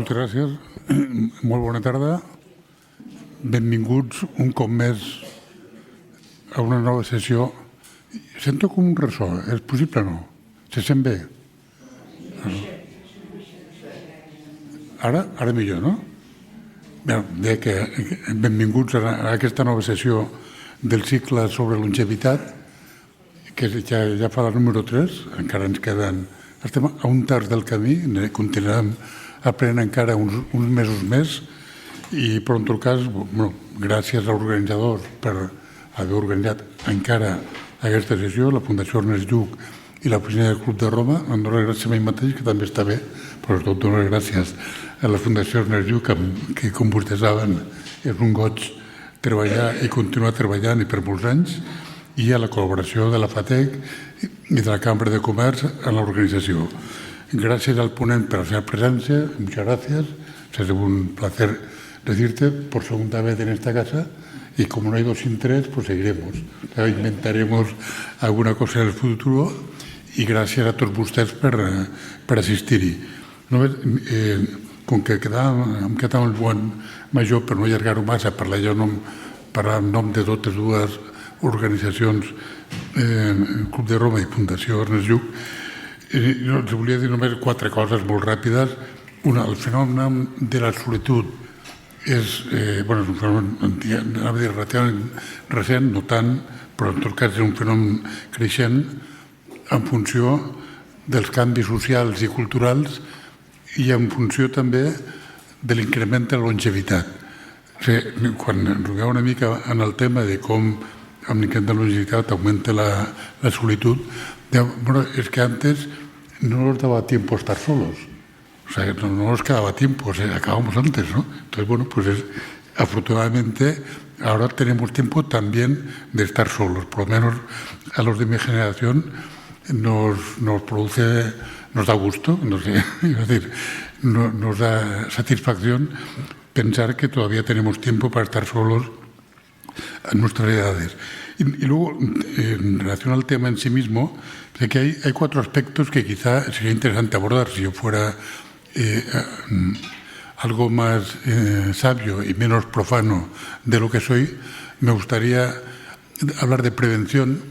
Moltes gràcies. Molt bona tarda. Benvinguts un cop més a una nova sessió. Sento com un ressò. És possible o no? Se sent bé? Ara millor, no? Bé, que benvinguts a aquesta nova sessió del cicle sobre longevitat, que ja fa la número 3, encara ens queden... Estem a un terç del camí, continuarem aprenent encara uns mesos més, però en tot cas, gràcies als organitzadors per haver organitzat encara aquesta sessió, la Fundació Ernest Lluch i l'Oficina del Club de Roma. Em dono les gràcies a mi mateix, que també està bé, però sobretot dono les gràcies a la Fundació Ernest Lluch, que com vostès saben és un goig treballar i continuar treballant i per molts anys, i a la col·laboració de la FATEC i de la Cambra de Comerç en l'organització. Gracias al ponente por la presencia, muchas gracias. Es un placer decirte por segunda vez en esta casa, y como no hay dos sin tres, pues seguiremos. Inventaremos alguna cosa en el futuro, y gracias a tots vostès per assistir-hi. Com que em quedava el bon major, per no allargar-ho massa, parlar en nom de totes dues organitzacions, Club de Roma i Fundació Ernest Lluch. Jo els volia dir només 4 coses molt ràpides. Una, el fenomen de la solitud és un fenomen relativament recent, no tant, però en tot cas és un fenomen creixent en funció dels canvis socials i culturals i en funció també de l'increment de la longevitat. Quan ens veu una mica en el tema de com amb l'increment de la longevitat augmenta la solitud, es que antes no nos daba tiempo a estar solos. O sea, no nos quedaba tiempo, acabamos antes, ¿no? Entonces, afortunadamente, ahora tenemos tiempo también de estar solos. Por lo menos a los de mi generación nos da gusto, nos da satisfacción pensar que todavía tenemos tiempo para estar solos a nuestras edades. Y luego, en relación al tema en sí mismo, sé que hay 4 aspectos que quizá sería interesante abordar. Si yo fuera algo más sabio y menos profano de lo que soy, me gustaría hablar de prevención.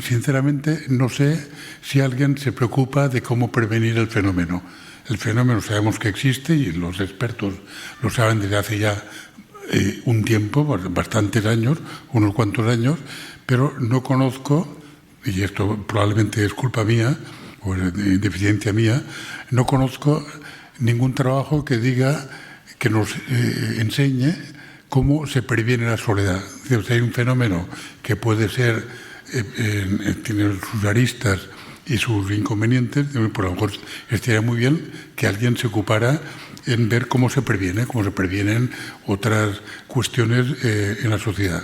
Sinceramente, no sé si alguien se preocupa de cómo prevenir el fenómeno. El fenómeno sabemos que existe y los expertos lo saben desde hace ya un tiempo, bastantes años, unos cuantos años, pero no conozco, y esto probablemente es culpa mía o es deficiencia mía, no conozco ningún trabajo que diga, que nos enseñe cómo se previene la soledad. O sea, hay un fenómeno que puede ser, tiene sus aristas y sus inconvenientes, por lo mejor estaría muy bien que alguien se ocupara en ver cómo se previenen otras cuestiones en la sociedad.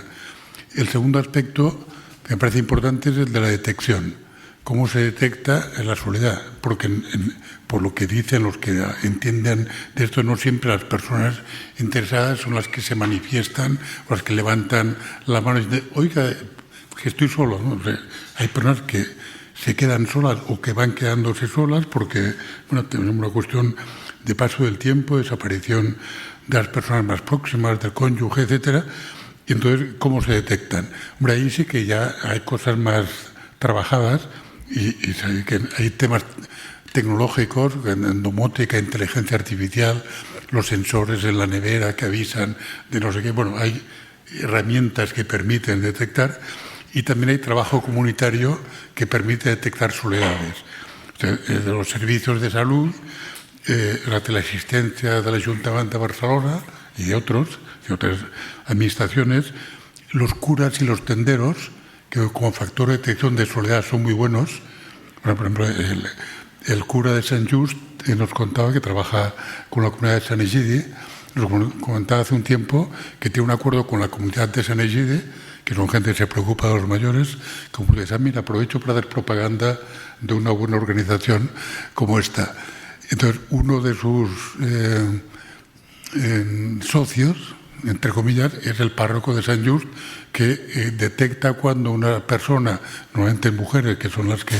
El segundo aspecto que me parece importante es el de la detección. ¿Cómo se detecta la soledad? Porque por lo que dicen los que entienden de esto, no siempre las personas interesadas son las que se manifiestan, o las que levantan la mano y dicen, oiga, que estoy solo, ¿no? O sea, hay personas que se quedan solas o que van quedándose solas porque tenemos una cuestión de paso del tiempo, desaparición de las personas más próximas, del cónyuge, etcétera. Y entonces, ¿cómo se detectan? Hombre, ahí sí que ya hay cosas más trabajadas y que hay temas tecnológicos, en domótica, inteligencia artificial, los sensores en la nevera que avisan de no sé qué. Bueno, hay herramientas que permiten detectar y también hay trabajo comunitario que permite detectar soledades. O sea, de los servicios de salud, la teleasistencia del Ayuntamiento de Barcelona y de otras administraciones, los curas y los tenderos, que como factor de detección de soledad son muy buenos. Por ejemplo, el cura de Sant Just nos contaba que trabaja con la comunidad de Sant Egidi, nos comentaba hace un tiempo que tiene un acuerdo con la comunidad de Sant Egidi, que son gente que se preocupa de los mayores, como les mira, aprovecho para hacer propaganda de una buena organización como esta. Entonces, uno de sus socios entre comillas, es el párroco de Sant Just, que detecta cuando una persona, normalmente mujeres, que son las que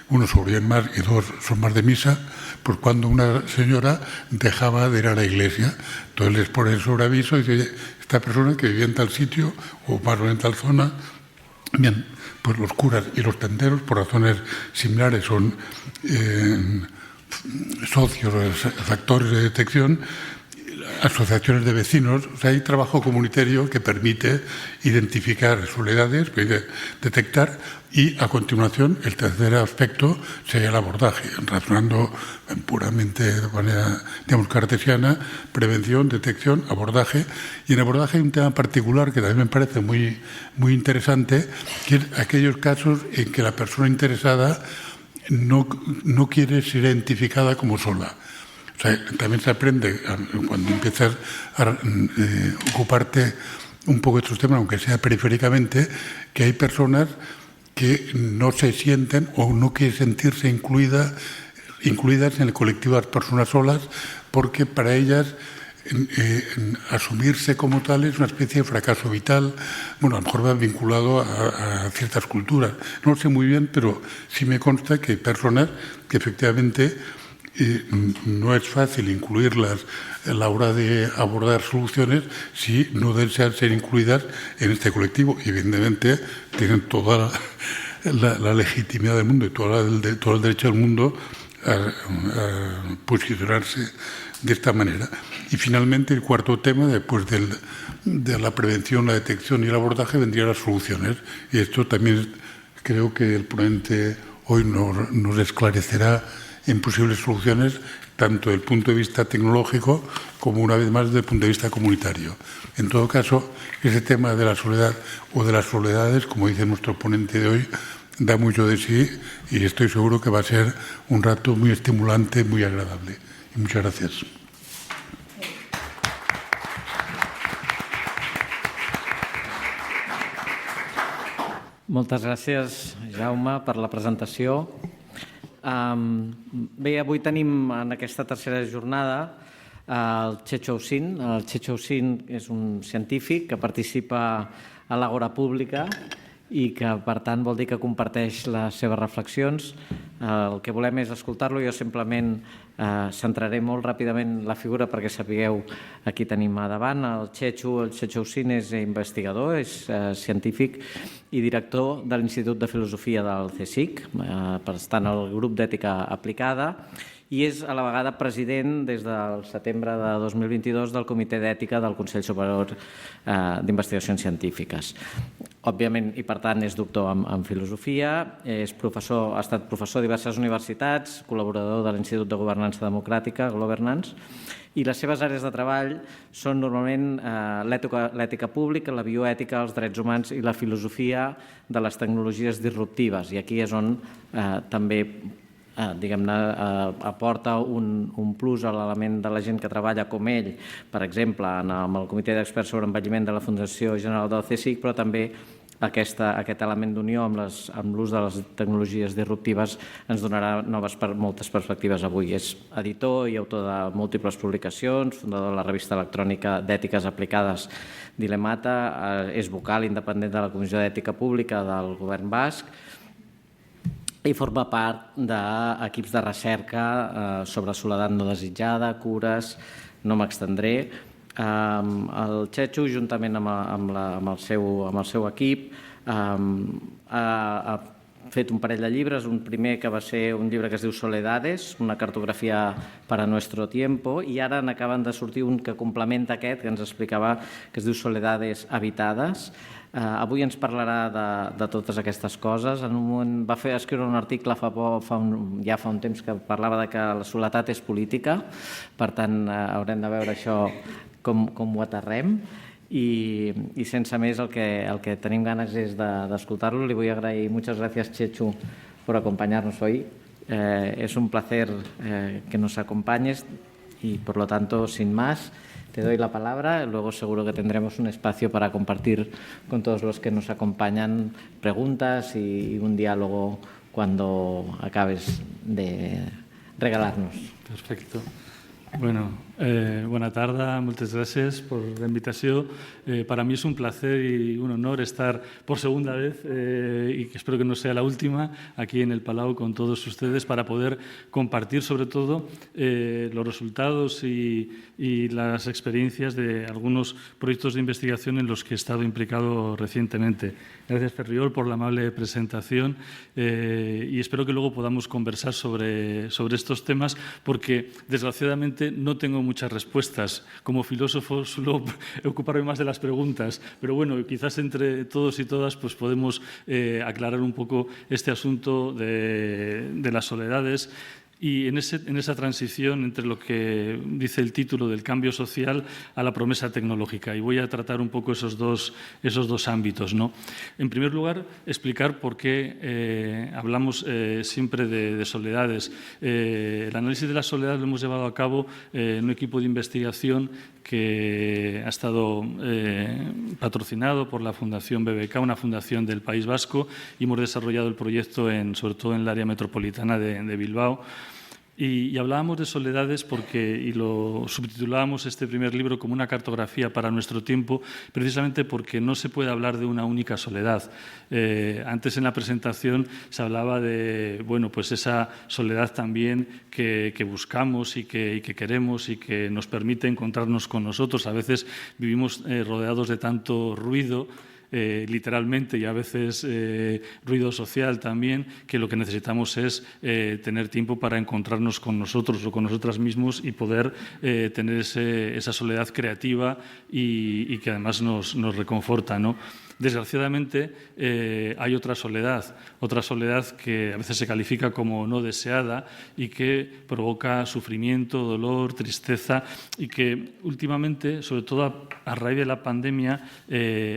uno se orían más y dos son más de misa, pues cuando una señora dejaba de ir a la iglesia. Entonces les pone el sobreaviso y dice, oye, esta persona que vivía en tal sitio o más o en tal zona, bien, pues los curas y los tenderos, por razones similares, son socios, factores de detección, asociaciones de vecinos. O sea, hay trabajo comunitario que permite identificar soledades, detectar, y a continuación el tercer aspecto sería el abordaje, razonando puramente de manera, digamos, cartesiana: prevención, detección, abordaje. Y en abordaje hay un tema particular que también me parece muy, muy interesante, que es aquellos casos en que la persona interesada no quiere ser identificada como sola. O sea, también se aprende cuando empiezas a ocuparte un poco de estos temas, aunque sea periféricamente, que hay personas que no se sienten o no quieren sentirse incluidas en el colectivo de las personas solas, porque para ellas asumirse como tal es una especie de fracaso vital. Bueno, a lo mejor va vinculado a ciertas culturas. No lo sé muy bien, pero sí me consta que hay personas que efectivamente no es fácil incluirlas a la hora de abordar soluciones si no desean ser incluidas en este colectivo. Y evidentemente tienen toda la legitimidad del mundo y todo el derecho del mundo a posicionarse de esta manera. Y finalmente el cuarto tema, después de la prevención, la detección y el abordaje, vendrían las soluciones. Y esto también creo que el ponente hoy nos esclarecerá en posibles soluciones, tanto desde el punto de vista tecnológico como, una vez más, desde el punto de vista comunitario. En todo caso, ese tema de la soledad o de las soledades, como dice nuestro ponente de hoy, da mucho de sí, y estoy seguro que va a ser un rato muy estimulante, muy agradable. Y muchas gracias. Moltes gràcies, Jaume, per la presentació. Bé, avui tenim en aquesta tercera jornada el Checho Osin. El Checho Osin és un científic que participa a l'Agora Pública i que, per tant, vol dir que comparteix les seves reflexions. El que volem és escoltar-lo. Jo simplement centraré molt ràpidament la figura perquè sapigueu a qui tenim a davant. El Checho Osin és investigador, és científic i director de l'Institut de Filosofia del CSIC, està en el grup d'ètica aplicada, i és a la vegada president des del setembre de 2022 del Comitè d'Ètica del Consell Superior d'Investigacions Científiques. Òbviament, i per tant, és doctor en filosofia, és professor, ha estat professor de diverses universitats, col·laborador de l'Institut de Governança Democràtica, Governance, i les seves àrees de treball són normalment l'ètica pública, la bioètica, els drets humans i la filosofia de les tecnologies disruptives. I aquí és on també diguem-ne, aporta un plus a l'element de la gent que treballa com ell, per exemple, amb el Comitè d'Experts sobre Envelliment de la Fundació General del CSIC, però també aquest element d'unió amb l'ús de les tecnologies disruptives ens donarà moltes perspectives avui. És editor i autor de múltiples publicacions, fundador de la revista electrònica d'ètiques aplicades Dilemata, és vocal independent de la Comissió d'Ètica Pública del Govern Basc i forma part d'equips de recerca sobre soledat no desitjada, cures, no m'extendré. El Checho, juntament amb el seu equip, ha fet un parell de llibres, un primer que va ser un llibre que es diu Soledades, una cartografia para nuestro tiempo, i ara n'acaben de sortir un que complementa aquest, que ens explicava, que es diu Soledades habitades. Avui ens parlarà de totes aquestes coses. En un moment va escriure un article ja fa un temps que parlava que la soledat és política, per tant haurem de veure això com ho aterrem. Y sense més, el que tenim ganes és d'escoltar-lo. Li vull agrair. Muchas gracias, Checho, por acompañarnos hoy. Es un placer que nos acompañes y, por lo tanto, sin más, te doy la palabra. Luego seguro que tendremos un espacio para compartir con todos los que nos acompañan preguntas y un diálogo cuando acabes de regalarnos. Perfecto. Bueno, Bona tarda, moltes gràcies per la invitació. Para mí es un placer y un honor estar por segunda vez, y espero que no sea la última, aquí en el Palau con todos ustedes para poder compartir sobre todo los resultados y las experiencias de algunos proyectos de investigación en los que he estado implicado recientemente. Gracias, Ferriol, por la amable presentación y espero que luego podamos conversar sobre estos temas porque, desgraciadamente, no tengo muchas respuestas. Como filósofo suelo ocuparme más de las preguntas, pero bueno, quizás entre todos y todas pues podemos aclarar un poco este asunto de las soledades y en esa transición entre lo que dice el título del cambio social a la promesa tecnológica. Y voy a tratar un poco esos dos ámbitos, ¿no? En primer lugar, explicar por qué hablamos siempre de soledades. El análisis de la soledad lo hemos llevado a cabo en un equipo de investigación que ha estado patrocinado por la Fundación BBK, una fundación del País Vasco, y hemos desarrollado el proyecto sobre todo en el área metropolitana de Bilbao. Y hablábamos de soledades y lo subtitulábamos este primer libro como una cartografía para nuestro tiempo, precisamente porque no se puede hablar de una única soledad. Antes en la presentación se hablaba de pues esa soledad también que buscamos y que queremos y que nos permite encontrarnos con nosotros. A veces vivimos rodeados de tanto ruido, literalmente, y a veces ruido social también, que lo que necesitamos es tener tiempo para encontrarnos con nosotros o con nosotras mismos y poder tener esa soledad creativa y que además nos reconforta, ¿no? Desgraciadamente, hay otra soledad que a veces se califica como no deseada y que provoca sufrimiento, dolor, tristeza y que últimamente, sobre todo a raíz de la pandemia,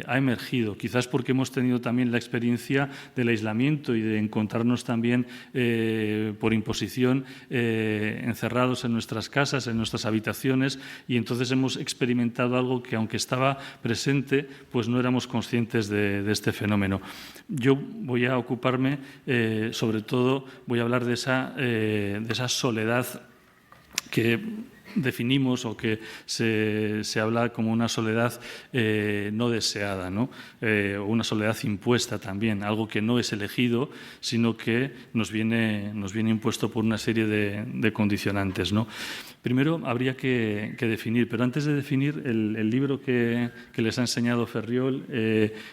ha emergido. Quizás porque hemos tenido también la experiencia del aislamiento y de encontrarnos también por imposición encerrados en nuestras casas, en nuestras habitaciones, y entonces hemos experimentado algo que, aunque estaba presente, pues no éramos conscientes de este fenómeno. Yo voy a ocuparme, sobre todo, voy a hablar de esa soledad que definimos o que se habla como una soledad no deseada, ¿no? O una soledad impuesta también, algo que no es elegido, sino que nos viene impuesto por una serie de condicionantes, ¿no? Primero habría que definir, pero antes de definir, el libro que les ha enseñado Ferriol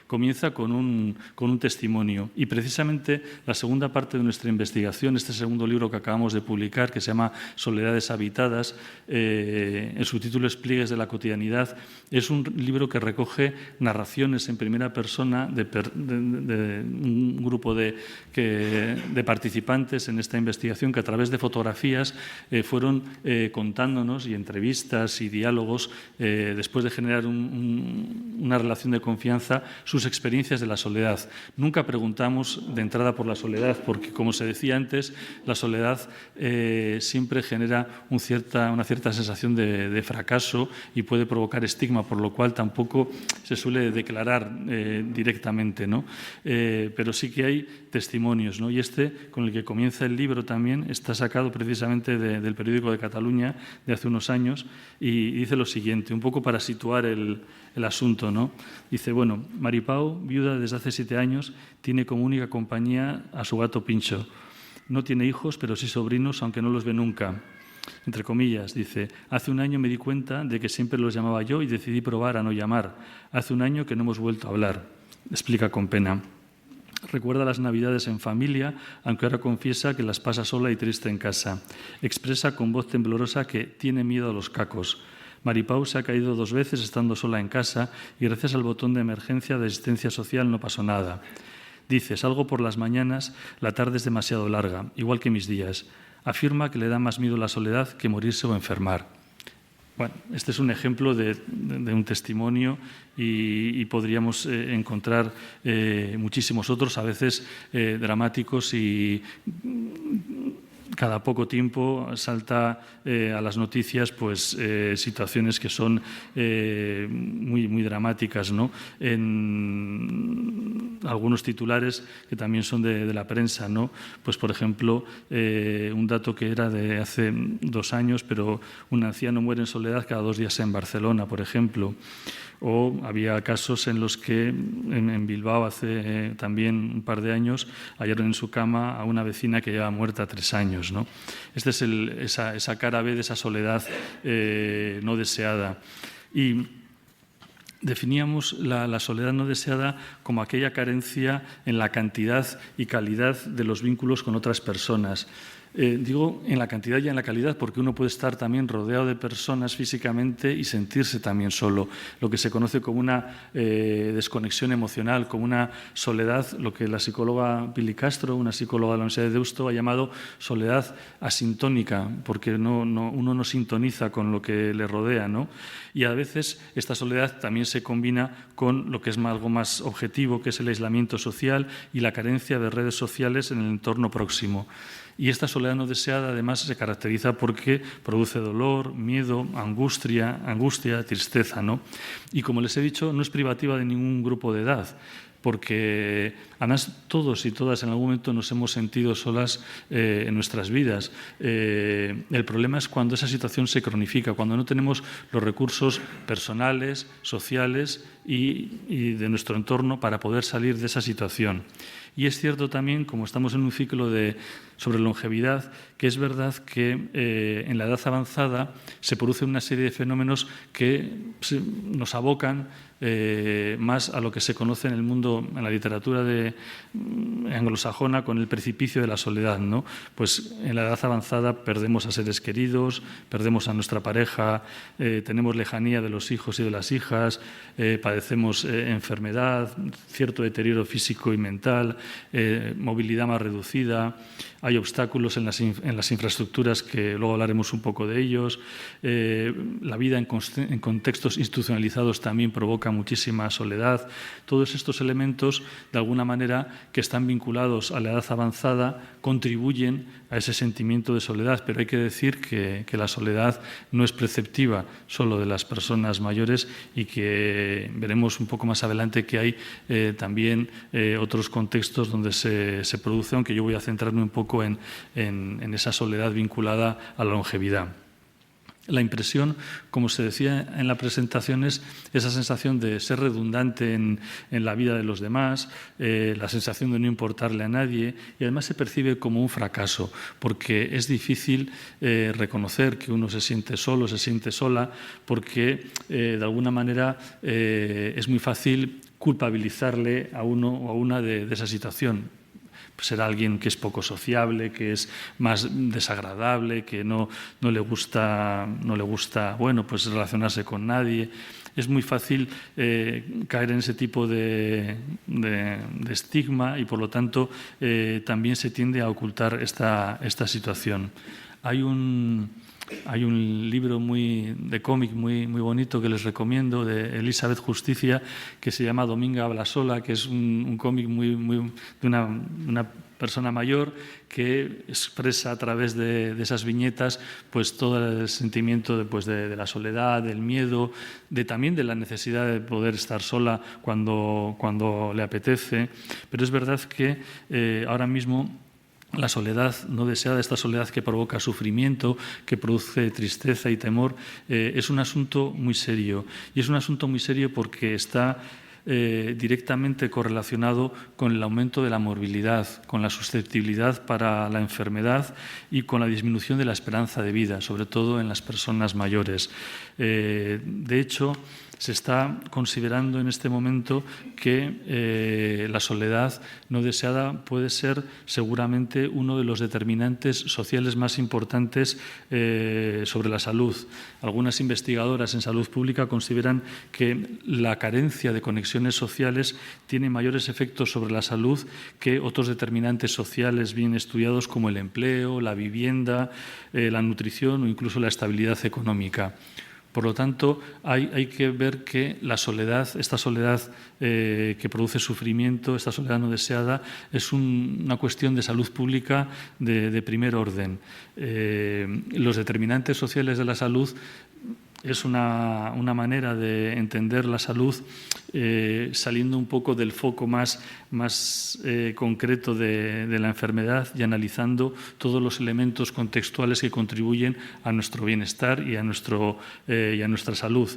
comienza con un testimonio. Y precisamente la segunda parte de nuestra investigación, este segundo libro que acabamos de publicar, que se llama Soledades habitadas, el subtítulo es Pliegues de la cotidianidad, es un libro que recoge narraciones en primera persona de un grupo de participantes en esta investigación que a través de fotografías fueron contándonos y entrevistas y diálogos, después de generar una relación de confianza, sus experiencias de la soledad. Nunca preguntamos de entrada por la soledad, porque, como se decía antes, la soledad siempre genera una cierta sensación de fracaso y puede provocar estigma, por lo cual tampoco se suele declarar directamente, ¿no? Pero sí que hay testimonios, ¿no? Y con el que comienza el libro también, está sacado precisamente del periódico de Cataluña de hace unos años y dice lo siguiente, un poco para situar el asunto, ¿no? Dice, Maripau, viuda desde hace 7 años, tiene como única compañía a su gato Pincho. No tiene hijos, pero sí sobrinos, aunque no los ve nunca. Entre comillas, dice, hace un año me di cuenta de que siempre los llamaba yo y decidí probar a no llamar. Hace un año que no hemos vuelto a hablar. Explica con pena. Recuerda las Navidades en familia, aunque ahora confiesa que las pasa sola y triste en casa. Expresa con voz temblorosa que tiene miedo a los cacos. Maripau se ha caído 2 veces estando sola en casa y gracias al botón de emergencia de asistencia social no pasó nada. Dice, salgo por las mañanas, la tarde es demasiado larga, igual que mis días. Afirma que le da más miedo la soledad que morirse o enfermar. Bueno, este es un ejemplo de un testimonio y podríamos encontrar muchísimos otros, a veces dramáticos y cada poco tiempo salta a las noticias pues situaciones que son muy dramáticas, ¿no? En algunos titulares que también son de la prensa, ¿no? Pues por ejemplo, un dato que era de hace 2 años, pero un anciano muere en soledad cada 2 días en Barcelona, por ejemplo. O había casos en los que en Bilbao hace también un par de años hallaron en su cama a una vecina que lleva muerta 3 años, ¿no? Esta es esa cara B de esa soledad no deseada. Y definíamos la soledad no deseada como aquella carencia en la cantidad y calidad de los vínculos con otras personas. Digo en la cantidad y en la calidad porque uno puede estar también rodeado de personas físicamente y sentirse también solo, lo que se conoce como una desconexión emocional, como una soledad, lo que la psicóloga Pili Castro, una psicóloga de la Universidad de Deusto, ha llamado soledad asintónica, porque uno no sintoniza con lo que le rodea, ¿no? Y a veces esta soledad también se combina con lo que es algo más objetivo, que es el aislamiento social y la carencia de redes sociales en el entorno próximo. Y esta soledad no deseada, además, se caracteriza porque produce dolor, miedo, angustia, tristeza, ¿no? Y como les he dicho, no es privativa de ningún grupo de edad, porque además todos y todas en algún momento nos hemos sentido solas en nuestras vidas. El problema es cuando esa situación se cronifica, cuando no tenemos los recursos personales, sociales y de nuestro entorno para poder salir de esa situación. Y es cierto también, como estamos en un ciclo sobre longevidad, que es verdad que en la edad avanzada se producen una serie de fenómenos que nos abocan más a lo que se conoce en el mundo, en la literatura anglosajona, con el precipicio de la soledad, ¿no? Pues en la edad avanzada perdemos a seres queridos, perdemos a nuestra pareja, tenemos lejanía de los hijos y de las hijas, padecemos enfermedad, cierto deterioro físico y mental, movilidad más reducida, hay obstáculos en las infraestructuras que luego hablaremos un poco de ellos, la vida en contextos institucionalizados también provoca muchísima soledad. Todos estos elementos, de alguna manera, que están vinculados a la edad avanzada, contribuyen a ese sentimiento de soledad, pero hay que decir que la soledad no es preceptiva solo de las personas mayores y que veremos un poco más adelante que hay también otros contextos donde se produce, aunque yo voy a centrarme un poco en esa soledad vinculada a la longevidad. La impresión, como se decía en la presentación, es esa sensación de ser redundante en la vida de los demás, la sensación de no importarle a nadie, y además se percibe como un fracaso, porque es difícil reconocer que uno se siente solo, se siente sola, porque de alguna manera es muy fácil culpabilizarle a uno o a una de esa situación. Será alguien que es poco sociable, que es más desagradable, que no le gusta bueno, pues relacionarse con nadie. Es muy fácil caer en ese tipo de estigma y, por lo tanto, también se tiende a ocultar esta situación. Hay un libro de cómic muy bonito que les recomiendo, de Elizabeth Justicia, que se llama Dominga habla sola, que es un cómic de una persona mayor que expresa a través de esas viñetas pues todo el sentimiento de la soledad, del miedo, también de la necesidad de poder estar sola cuando le apetece. Pero es verdad que ahora mismo la soledad no deseada, esta soledad que provoca sufrimiento, que produce tristeza y temor, es un asunto muy serio. Y es un asunto muy serio porque está directamente correlacionado con el aumento de la morbilidad, con la susceptibilidad para la enfermedad y con la disminución de la esperanza de vida, sobre todo en las personas mayores. De hecho, se está considerando en este momento que la soledad no deseada puede ser seguramente uno de los determinantes sociales más importantes sobre la salud. Algunas investigadoras en salud pública consideran que la carencia de conexiones sociales tiene mayores efectos sobre la salud que otros determinantes sociales bien estudiados como el empleo, la vivienda, la nutrición o incluso la estabilidad económica. Por lo tanto, hay que ver que la soledad, esta soledad que produce sufrimiento, esta soledad no deseada, es una cuestión de salud pública de primer orden. Los determinantes sociales de la salud es una manera de entender la salud saliendo un poco del foco más concreto de la enfermedad y analizando todos los elementos contextuales que contribuyen a nuestro bienestar y a nuestra salud.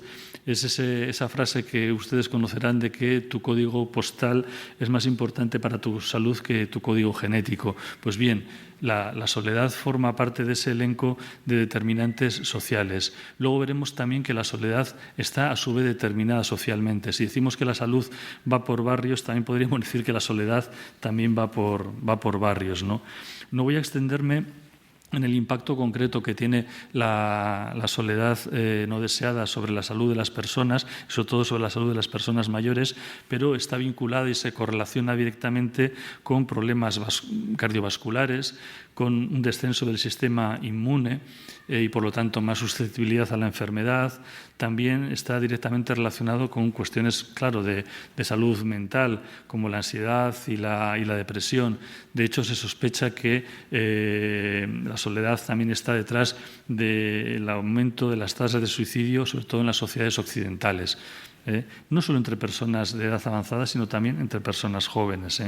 Es esa frase que ustedes conocerán de que tu código postal es más importante para tu salud que tu código genético. Pues bien, la soledad forma parte de ese elenco de determinantes sociales. Luego veremos también que la soledad está a su vez determinada socialmente. Si decimos que la salud va por barrios, también podríamos decir que la soledad también va por barrios, ¿no? No voy a extenderme en el impacto concreto que tiene la soledad no deseada sobre la salud de las personas, sobre todo sobre la salud de las personas mayores, pero está vinculada y se correlaciona directamente con problemas cardiovasculares, con un descenso del sistema inmune y, por lo tanto, más susceptibilidad a la enfermedad. También está directamente relacionado con cuestiones, claro, de salud mental, como la ansiedad y la depresión. De hecho, se sospecha que la soledad también está detrás del aumento de las tasas de suicidio, sobre todo en las sociedades occidentales. No solo entre personas de edad avanzada, sino también entre personas jóvenes.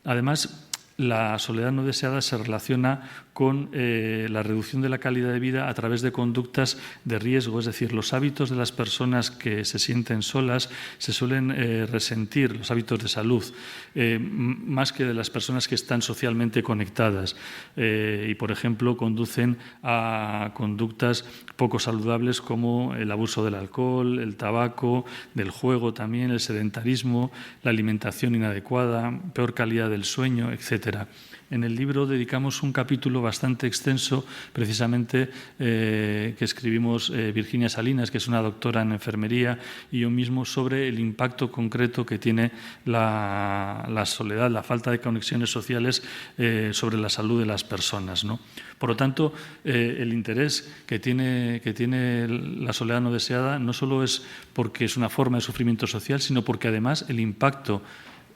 Además, la soledad no deseada se relaciona con la reducción de la calidad de vida a través de conductas de riesgo, es decir, los hábitos de las personas que se sienten solas se suelen resentir, los hábitos de salud, más que de las personas que están socialmente conectadas y, por ejemplo, conducen a conductas poco saludables como el abuso del alcohol, el tabaco, del juego también, el sedentarismo, la alimentación inadecuada, peor calidad del sueño, etcétera. En el libro dedicamos un capítulo bastante extenso, precisamente que escribimos Virginia Salinas, que es una doctora en enfermería, y yo mismo, sobre el impacto concreto que tiene la soledad, la falta de conexiones sociales sobre la salud de las personas, ¿no? Por lo tanto, el interés que tiene la soledad no deseada no solo es porque es una forma de sufrimiento social, sino porque además el impacto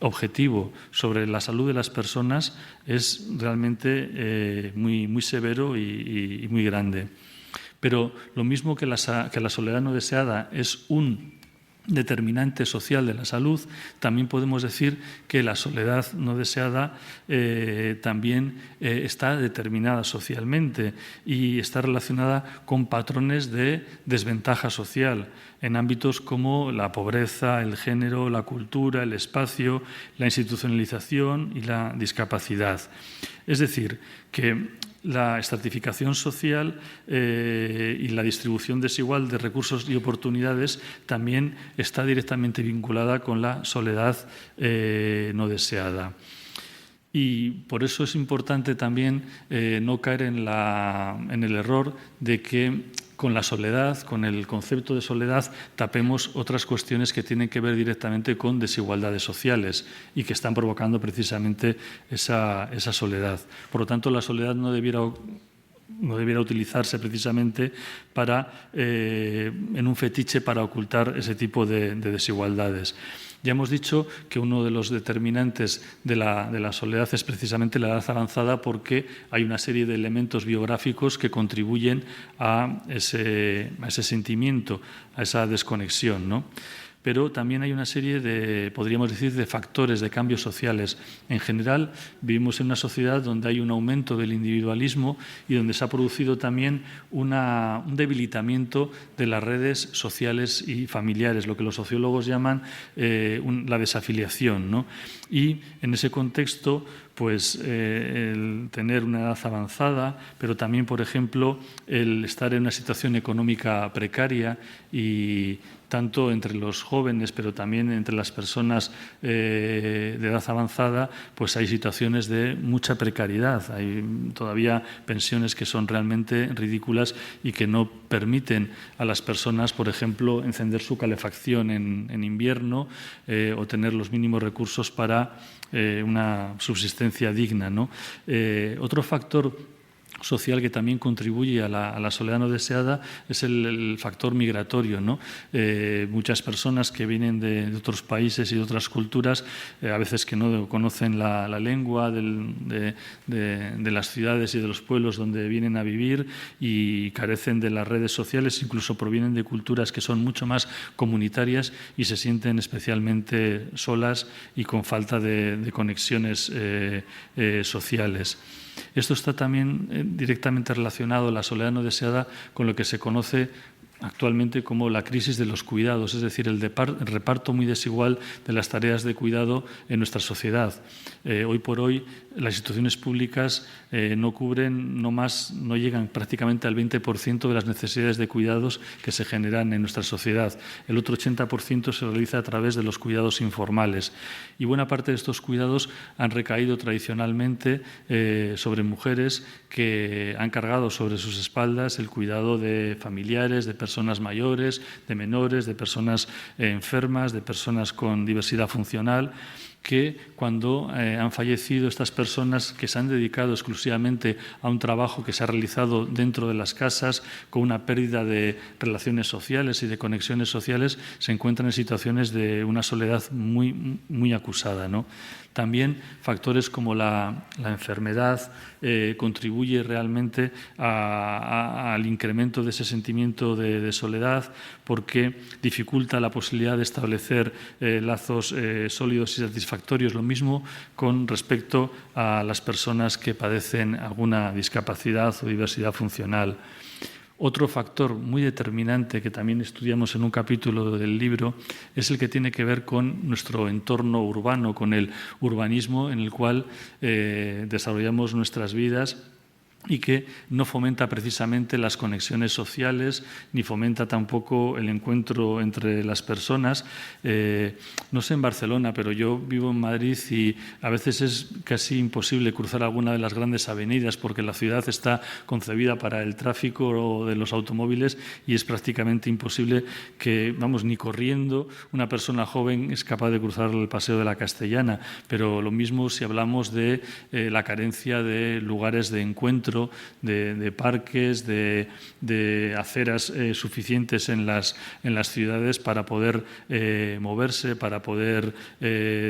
objetivo sobre la salud de las personas es realmente muy, muy severo y muy grande. Pero lo mismo que la soledad no deseada es un determinante social de la salud, también podemos decir que la soledad no deseada también está determinada socialmente y está relacionada con patrones de desventaja social en ámbitos como la pobreza, el género, la cultura, el espacio, la institucionalización y la discapacidad. Es decir, que la estratificación social y la distribución desigual de recursos y oportunidades también está directamente vinculada con la soledad no deseada. Y por eso es importante también no caer en el error de que con la soledad, con el concepto de soledad, tapemos otras cuestiones que tienen que ver directamente con desigualdades sociales y que están provocando precisamente esa soledad. Por lo tanto, la soledad no debiera utilizarse precisamente en un fetiche para ocultar ese tipo de desigualdades. Ya hemos dicho que uno de los determinantes de la soledad es precisamente la edad avanzada, porque hay una serie de elementos biográficos que contribuyen a ese sentimiento, a esa desconexión, ¿no? Pero también hay una serie podríamos decir, de factores, de cambios sociales. En general, vivimos en una sociedad donde hay un aumento del individualismo y donde se ha producido también un debilitamiento de las redes sociales y familiares, lo que los sociólogos llaman la desafiliación, ¿no? Y en ese contexto, pues el tener una edad avanzada, pero también, por ejemplo, el estar en una situación económica precaria, y tanto entre los jóvenes, pero también entre las personas de edad avanzada, pues hay situaciones de mucha precariedad. Hay todavía pensiones que son realmente ridículas y que no permiten a las personas, por ejemplo, encender su calefacción en invierno o tener los mínimos recursos para una subsistencia digna, ¿no? Otro factor social que también contribuye a la soledad no deseada es el factor migratorio, ¿no? Muchas personas que vienen de otros países y de otras culturas, a veces que no conocen la lengua de las ciudades y de los pueblos donde vienen a vivir y carecen de las redes sociales, incluso provienen de culturas que son mucho más comunitarias y se sienten especialmente solas y con falta de conexiones sociales. Esto está también directamente relacionado, la soledad no deseada, con lo que se conoce actualmente como la crisis de los cuidados, es decir, el reparto muy desigual de las tareas de cuidado en nuestra sociedad. Hoy por hoy las instituciones públicas no cubren, no llegan prácticamente al 20% de las necesidades de cuidados que se generan en nuestra sociedad. El otro 80% se realiza a través de los cuidados informales. Y buena parte de estos cuidados han recaído tradicionalmente sobre mujeres que han cargado sobre sus espaldas el cuidado de familiares, de personas mayores, de menores, de personas enfermas, de personas con diversidad funcional, que cuando han fallecido estas personas que se han dedicado exclusivamente a un trabajo que se ha realizado dentro de las casas, con una pérdida de relaciones sociales y de conexiones sociales, se encuentran en situaciones de una soledad muy, muy acusada, ¿no? También factores como la enfermedad contribuye realmente al incremento de ese sentimiento de soledad, porque dificulta la posibilidad de establecer lazos sólidos y satisfactorios. Lo mismo con respecto a las personas que padecen alguna discapacidad o diversidad funcional. Otro factor muy determinante que también estudiamos en un capítulo del libro es el que tiene que ver con nuestro entorno urbano, con el urbanismo en el cual desarrollamos nuestras vidas y que no fomenta precisamente las conexiones sociales ni fomenta tampoco el encuentro entre las personas. No sé en Barcelona, pero yo vivo en Madrid y a veces es casi imposible cruzar alguna de las grandes avenidas porque la ciudad está concebida para el tráfico de los automóviles y es prácticamente imposible que, ni corriendo, una persona joven es capaz de cruzar el Paseo de la Castellana. Pero lo mismo si hablamos de la carencia de lugares de encuentro, de parques, de aceras suficientes en las ciudades para poder moverse, para poder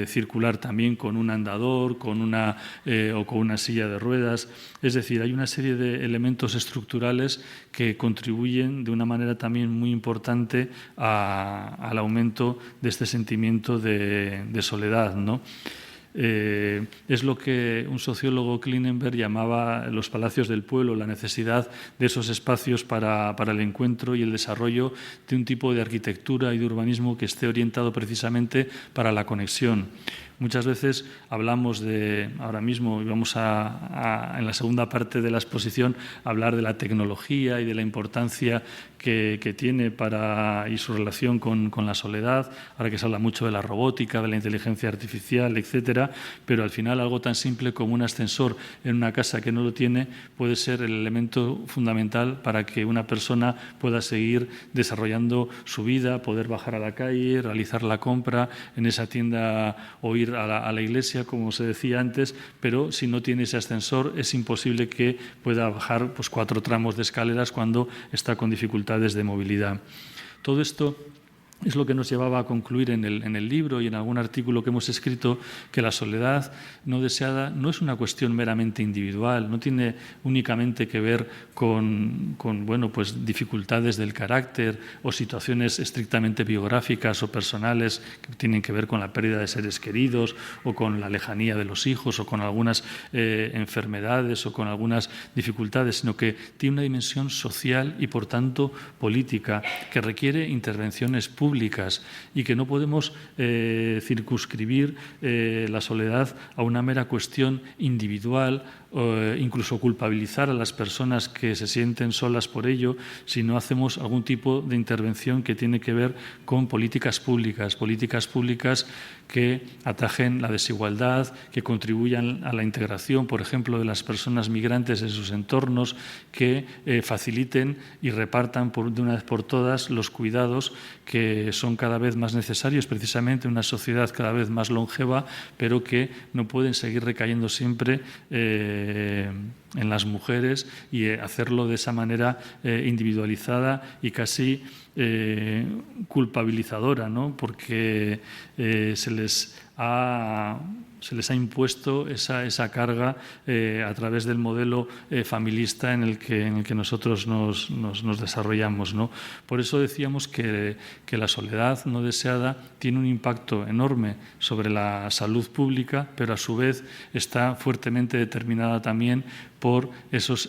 circular también con un andador, o con una silla de ruedas. Es decir, hay una serie de elementos estructurales que contribuyen de una manera también muy importante al aumento de este sentimiento de soledad, ¿no? Es lo que un sociólogo, Klinenberg, llamaba los palacios del pueblo, la necesidad de esos espacios para el encuentro y el desarrollo de un tipo de arquitectura y de urbanismo que esté orientado precisamente para la conexión. Muchas veces hablamos ahora mismo, y vamos en la segunda parte de la exposición, a hablar de la tecnología y de la importancia que tiene y su relación con la soledad, ahora que se habla mucho de la robótica, de la inteligencia artificial, etcétera, pero al final algo tan simple como un ascensor en una casa que no lo tiene puede ser el elemento fundamental para que una persona pueda seguir desarrollando su vida, poder bajar a la calle, realizar la compra en esa tienda o ir a la iglesia, como se decía antes, pero si no tiene ese ascensor es imposible que pueda bajar 4 tramos de escaleras cuando está con dificultades de movilidad. Todo esto es lo que nos llevaba a concluir en el libro y en algún artículo que hemos escrito, que la soledad no deseada no es una cuestión meramente individual, no tiene únicamente que ver con dificultades del carácter o situaciones estrictamente biográficas o personales que tienen que ver con la pérdida de seres queridos o con la lejanía de los hijos o con algunas enfermedades o con algunas dificultades, sino que tiene una dimensión social y, por tanto, política, que requiere intervenciones públicas y que no podemos circunscribir la soledad a una mera cuestión individual, incluso culpabilizar a las personas que se sienten solas por ello, si no hacemos algún tipo de intervención que tiene que ver con políticas públicas que atajen la desigualdad, que contribuyan a la integración, por ejemplo, de las personas migrantes en sus entornos, que faciliten y repartan de una vez por todas los cuidados que son cada vez más necesarios, precisamente en una sociedad cada vez más longeva, pero que no pueden seguir recayendo siempre en las mujeres y hacerlo de esa manera individualizada y casi culpabilizadora, ¿no? Porque se les ha impuesto esa carga a través del modelo familista en el que nosotros nos desarrollamos, ¿no? Por eso decíamos que la soledad no deseada tiene un impacto enorme sobre la salud pública, pero a su vez está fuertemente determinada también por esas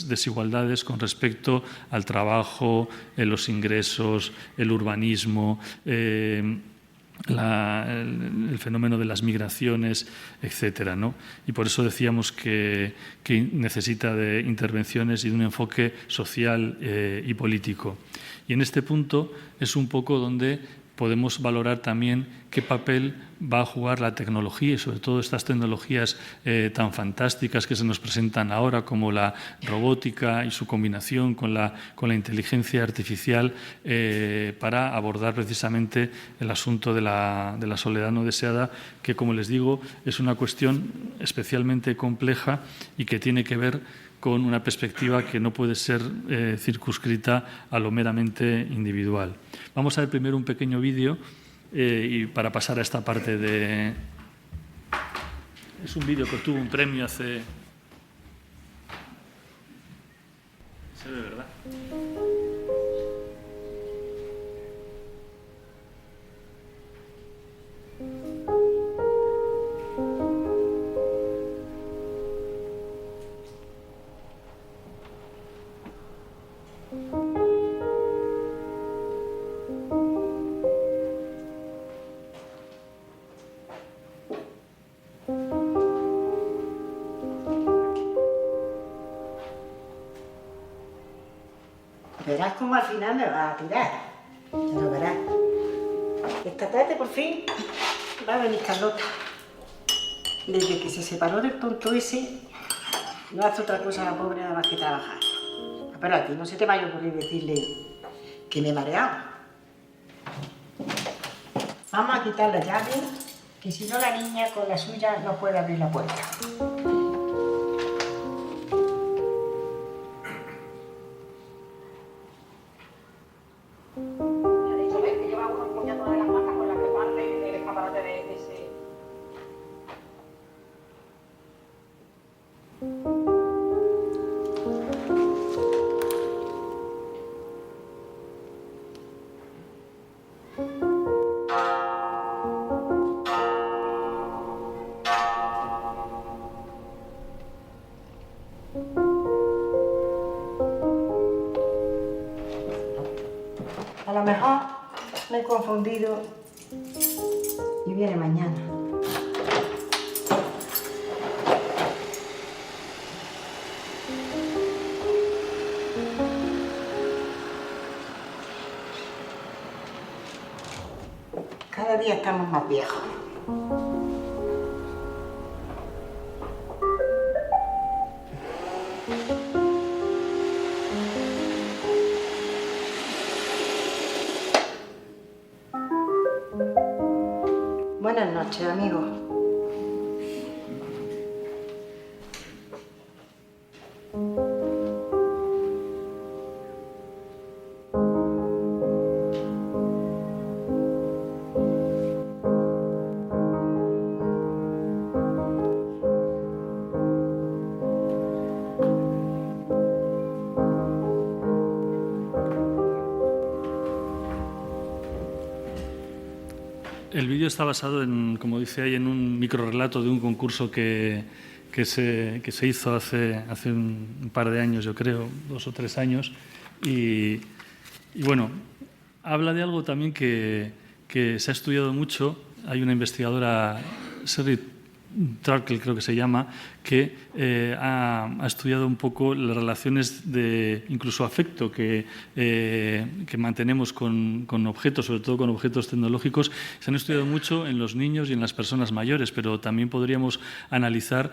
desigualdades con respecto al trabajo, los ingresos, el urbanismo, el fenómeno de las migraciones, etcétera, ¿no? Y por eso decíamos que necesita de intervenciones y de un enfoque social y político. Y en este punto es un poco donde podemos valorar también qué papel va a jugar la tecnología y sobre todo estas tecnologías tan fantásticas que se nos presentan ahora, como la robótica y su combinación con la inteligencia artificial, para abordar precisamente el asunto de la soledad no deseada, que, como les digo, es una cuestión especialmente compleja y que tiene que ver con una perspectiva que no puede ser circunscrita a lo meramente individual. Vamos a ver primero un pequeño vídeo y para pasar a esta parte de... Es un vídeo que obtuvo un premio hace... Se ve, ¿verdad? Verás cómo al final me vas a tirar. Ya lo verás. Esta tarde, por fin, va a venir Carlota. Desde que se separó del tonto ese, no hace otra cosa la pobre nada más que trabajar. Pero a ti no se te vaya a ocurrir decirle que me he mareado. Vamos a quitar la llave, que si no la niña con la suya no puede abrir la puerta. A lo mejor me he confundido y viene mañana. Cada día estamos más viejos. Buenas noches, amigos. El vídeo está basado en, como dice ahí, en un microrrelato de un concurso que se hizo hace un par de años, yo creo, 2 o 3 años. Y bueno, habla de algo también que se ha estudiado mucho. Hay una investigadora, Sherry Trarkel, creo que se llama, que ha estudiado un poco las relaciones de incluso afecto que mantenemos con objetos, sobre todo con objetos tecnológicos. Se han estudiado mucho en los niños y en las personas mayores, pero también podríamos analizar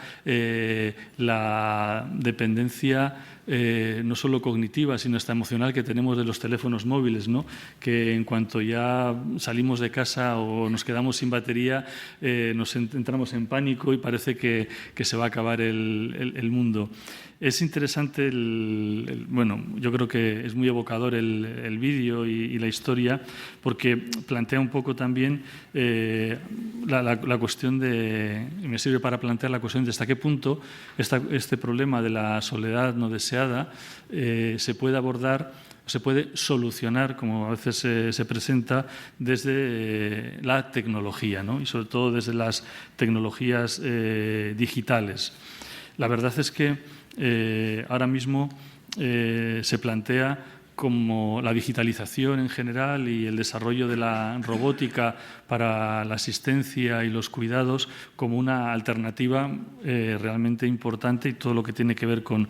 la dependencia no solo cognitiva, sino hasta emocional que tenemos de los teléfonos móviles, ¿no? Que en cuanto ya salimos de casa o nos quedamos sin batería, nos entramos en pánico y parece que se va a acabar el mundo. Es interesante, bueno, yo creo que es muy evocador el vídeo y la historia, porque plantea un poco también la cuestión me sirve para plantear la cuestión de hasta qué punto este problema de la soledad no deseada se puede abordar, se puede solucionar, como a veces se presenta, desde la tecnología, ¿no? Y sobre todo desde las tecnologías digitales. La verdad es que ahora mismo se plantea como la digitalización en general y el desarrollo de la robótica para la asistencia y los cuidados como una alternativa realmente importante, y todo lo que tiene que ver con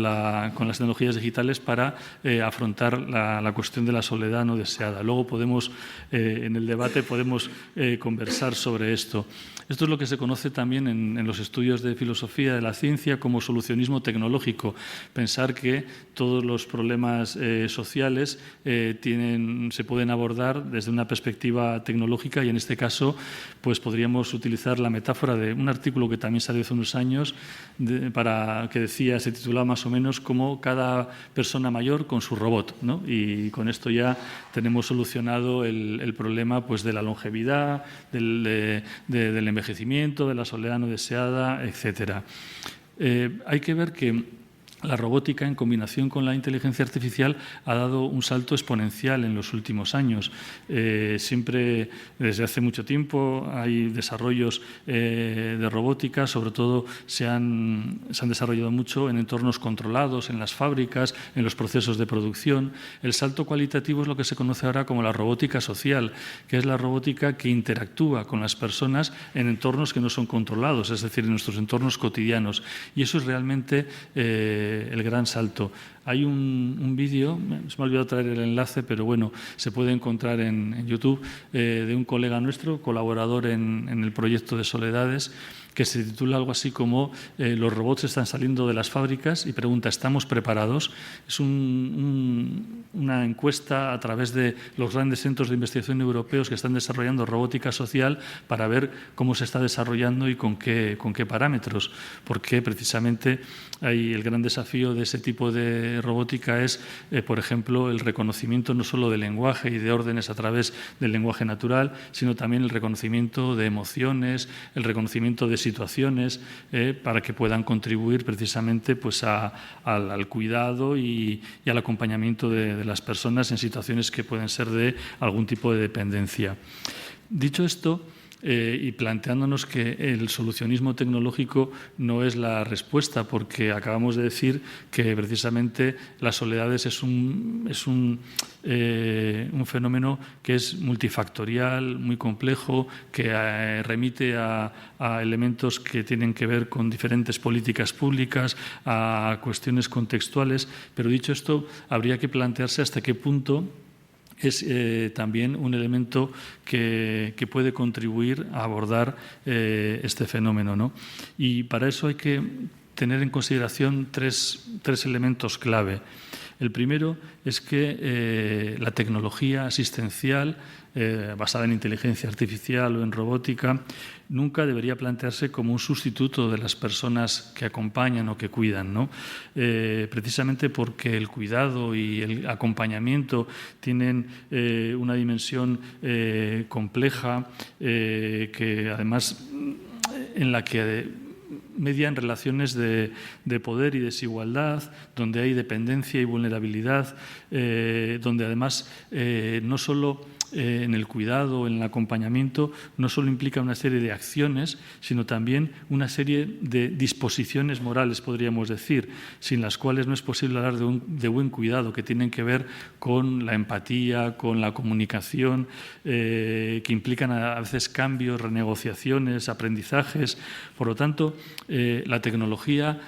las tecnologías digitales para afrontar la cuestión de la soledad no deseada. Luego podemos, en el debate, podemos conversar sobre esto. Esto es lo que se conoce también en los estudios de filosofía de la ciencia como solucionismo tecnológico. Pensar que todos los problemas sociales se pueden abordar desde una perspectiva tecnológica, y en este caso pues podríamos utilizar la metáfora de un artículo que también salió hace unos años se titulaba más o menos como cada persona mayor con su robot, ¿no? Y con esto ya tenemos solucionado el problema pues de la longevidad, del envejecimiento, de la soledad no deseada, etcétera. Hay que ver que la robótica, en combinación con la inteligencia artificial, ha dado un salto exponencial en los últimos años. Siempre, desde hace mucho tiempo, hay desarrollos de robótica, sobre todo se han desarrollado mucho en entornos controlados, en las fábricas, en los procesos de producción. El salto cualitativo es lo que se conoce ahora como la robótica social, que es la robótica que interactúa con las personas en entornos que no son controlados, es decir, en nuestros entornos cotidianos. Y eso es realmente el gran salto. Hay un vídeo, se me ha olvidado traer el enlace, pero bueno, se puede encontrar en YouTube, de un colega nuestro, colaborador en el proyecto de Soledades, que se titula algo así como los robots están saliendo de las fábricas, y pregunta, ¿estamos preparados? Es una encuesta a través de los grandes centros de investigación europeos que están desarrollando robótica social para ver cómo se está desarrollando y con qué parámetros, porque precisamente el gran desafío de ese tipo de robótica es, por ejemplo, el reconocimiento no solo del lenguaje y de órdenes a través del lenguaje natural, sino también el reconocimiento de emociones, el reconocimiento de situaciones, para que puedan contribuir precisamente pues, al cuidado y al acompañamiento de las personas en situaciones que pueden ser de algún tipo de dependencia. Dicho esto, y planteándonos que el solucionismo tecnológico no es la respuesta, porque acabamos de decir que precisamente las soledades es un fenómeno que es multifactorial, muy complejo, que remite a elementos que tienen que ver con diferentes políticas públicas, a cuestiones contextuales, pero dicho esto, habría que plantearse hasta qué punto es también un elemento que puede contribuir a abordar este fenómeno, ¿no? Y para eso hay que tener en consideración tres elementos clave. El primero es que la tecnología asistencial basada en inteligencia artificial o en robótica nunca debería plantearse como un sustituto de las personas que acompañan o que cuidan, ¿no? Precisamente porque el cuidado y el acompañamiento tienen una dimensión compleja, que además en la que median relaciones de poder y desigualdad, donde hay dependencia y vulnerabilidad, donde además no solo en el cuidado, en el acompañamiento, no solo implica una serie de acciones, sino también una serie de disposiciones morales, podríamos decir, sin las cuales no es posible hablar de buen cuidado, que tienen que ver con la empatía, con la comunicación, que implican a veces cambios, renegociaciones, aprendizajes. Por lo tanto, la tecnología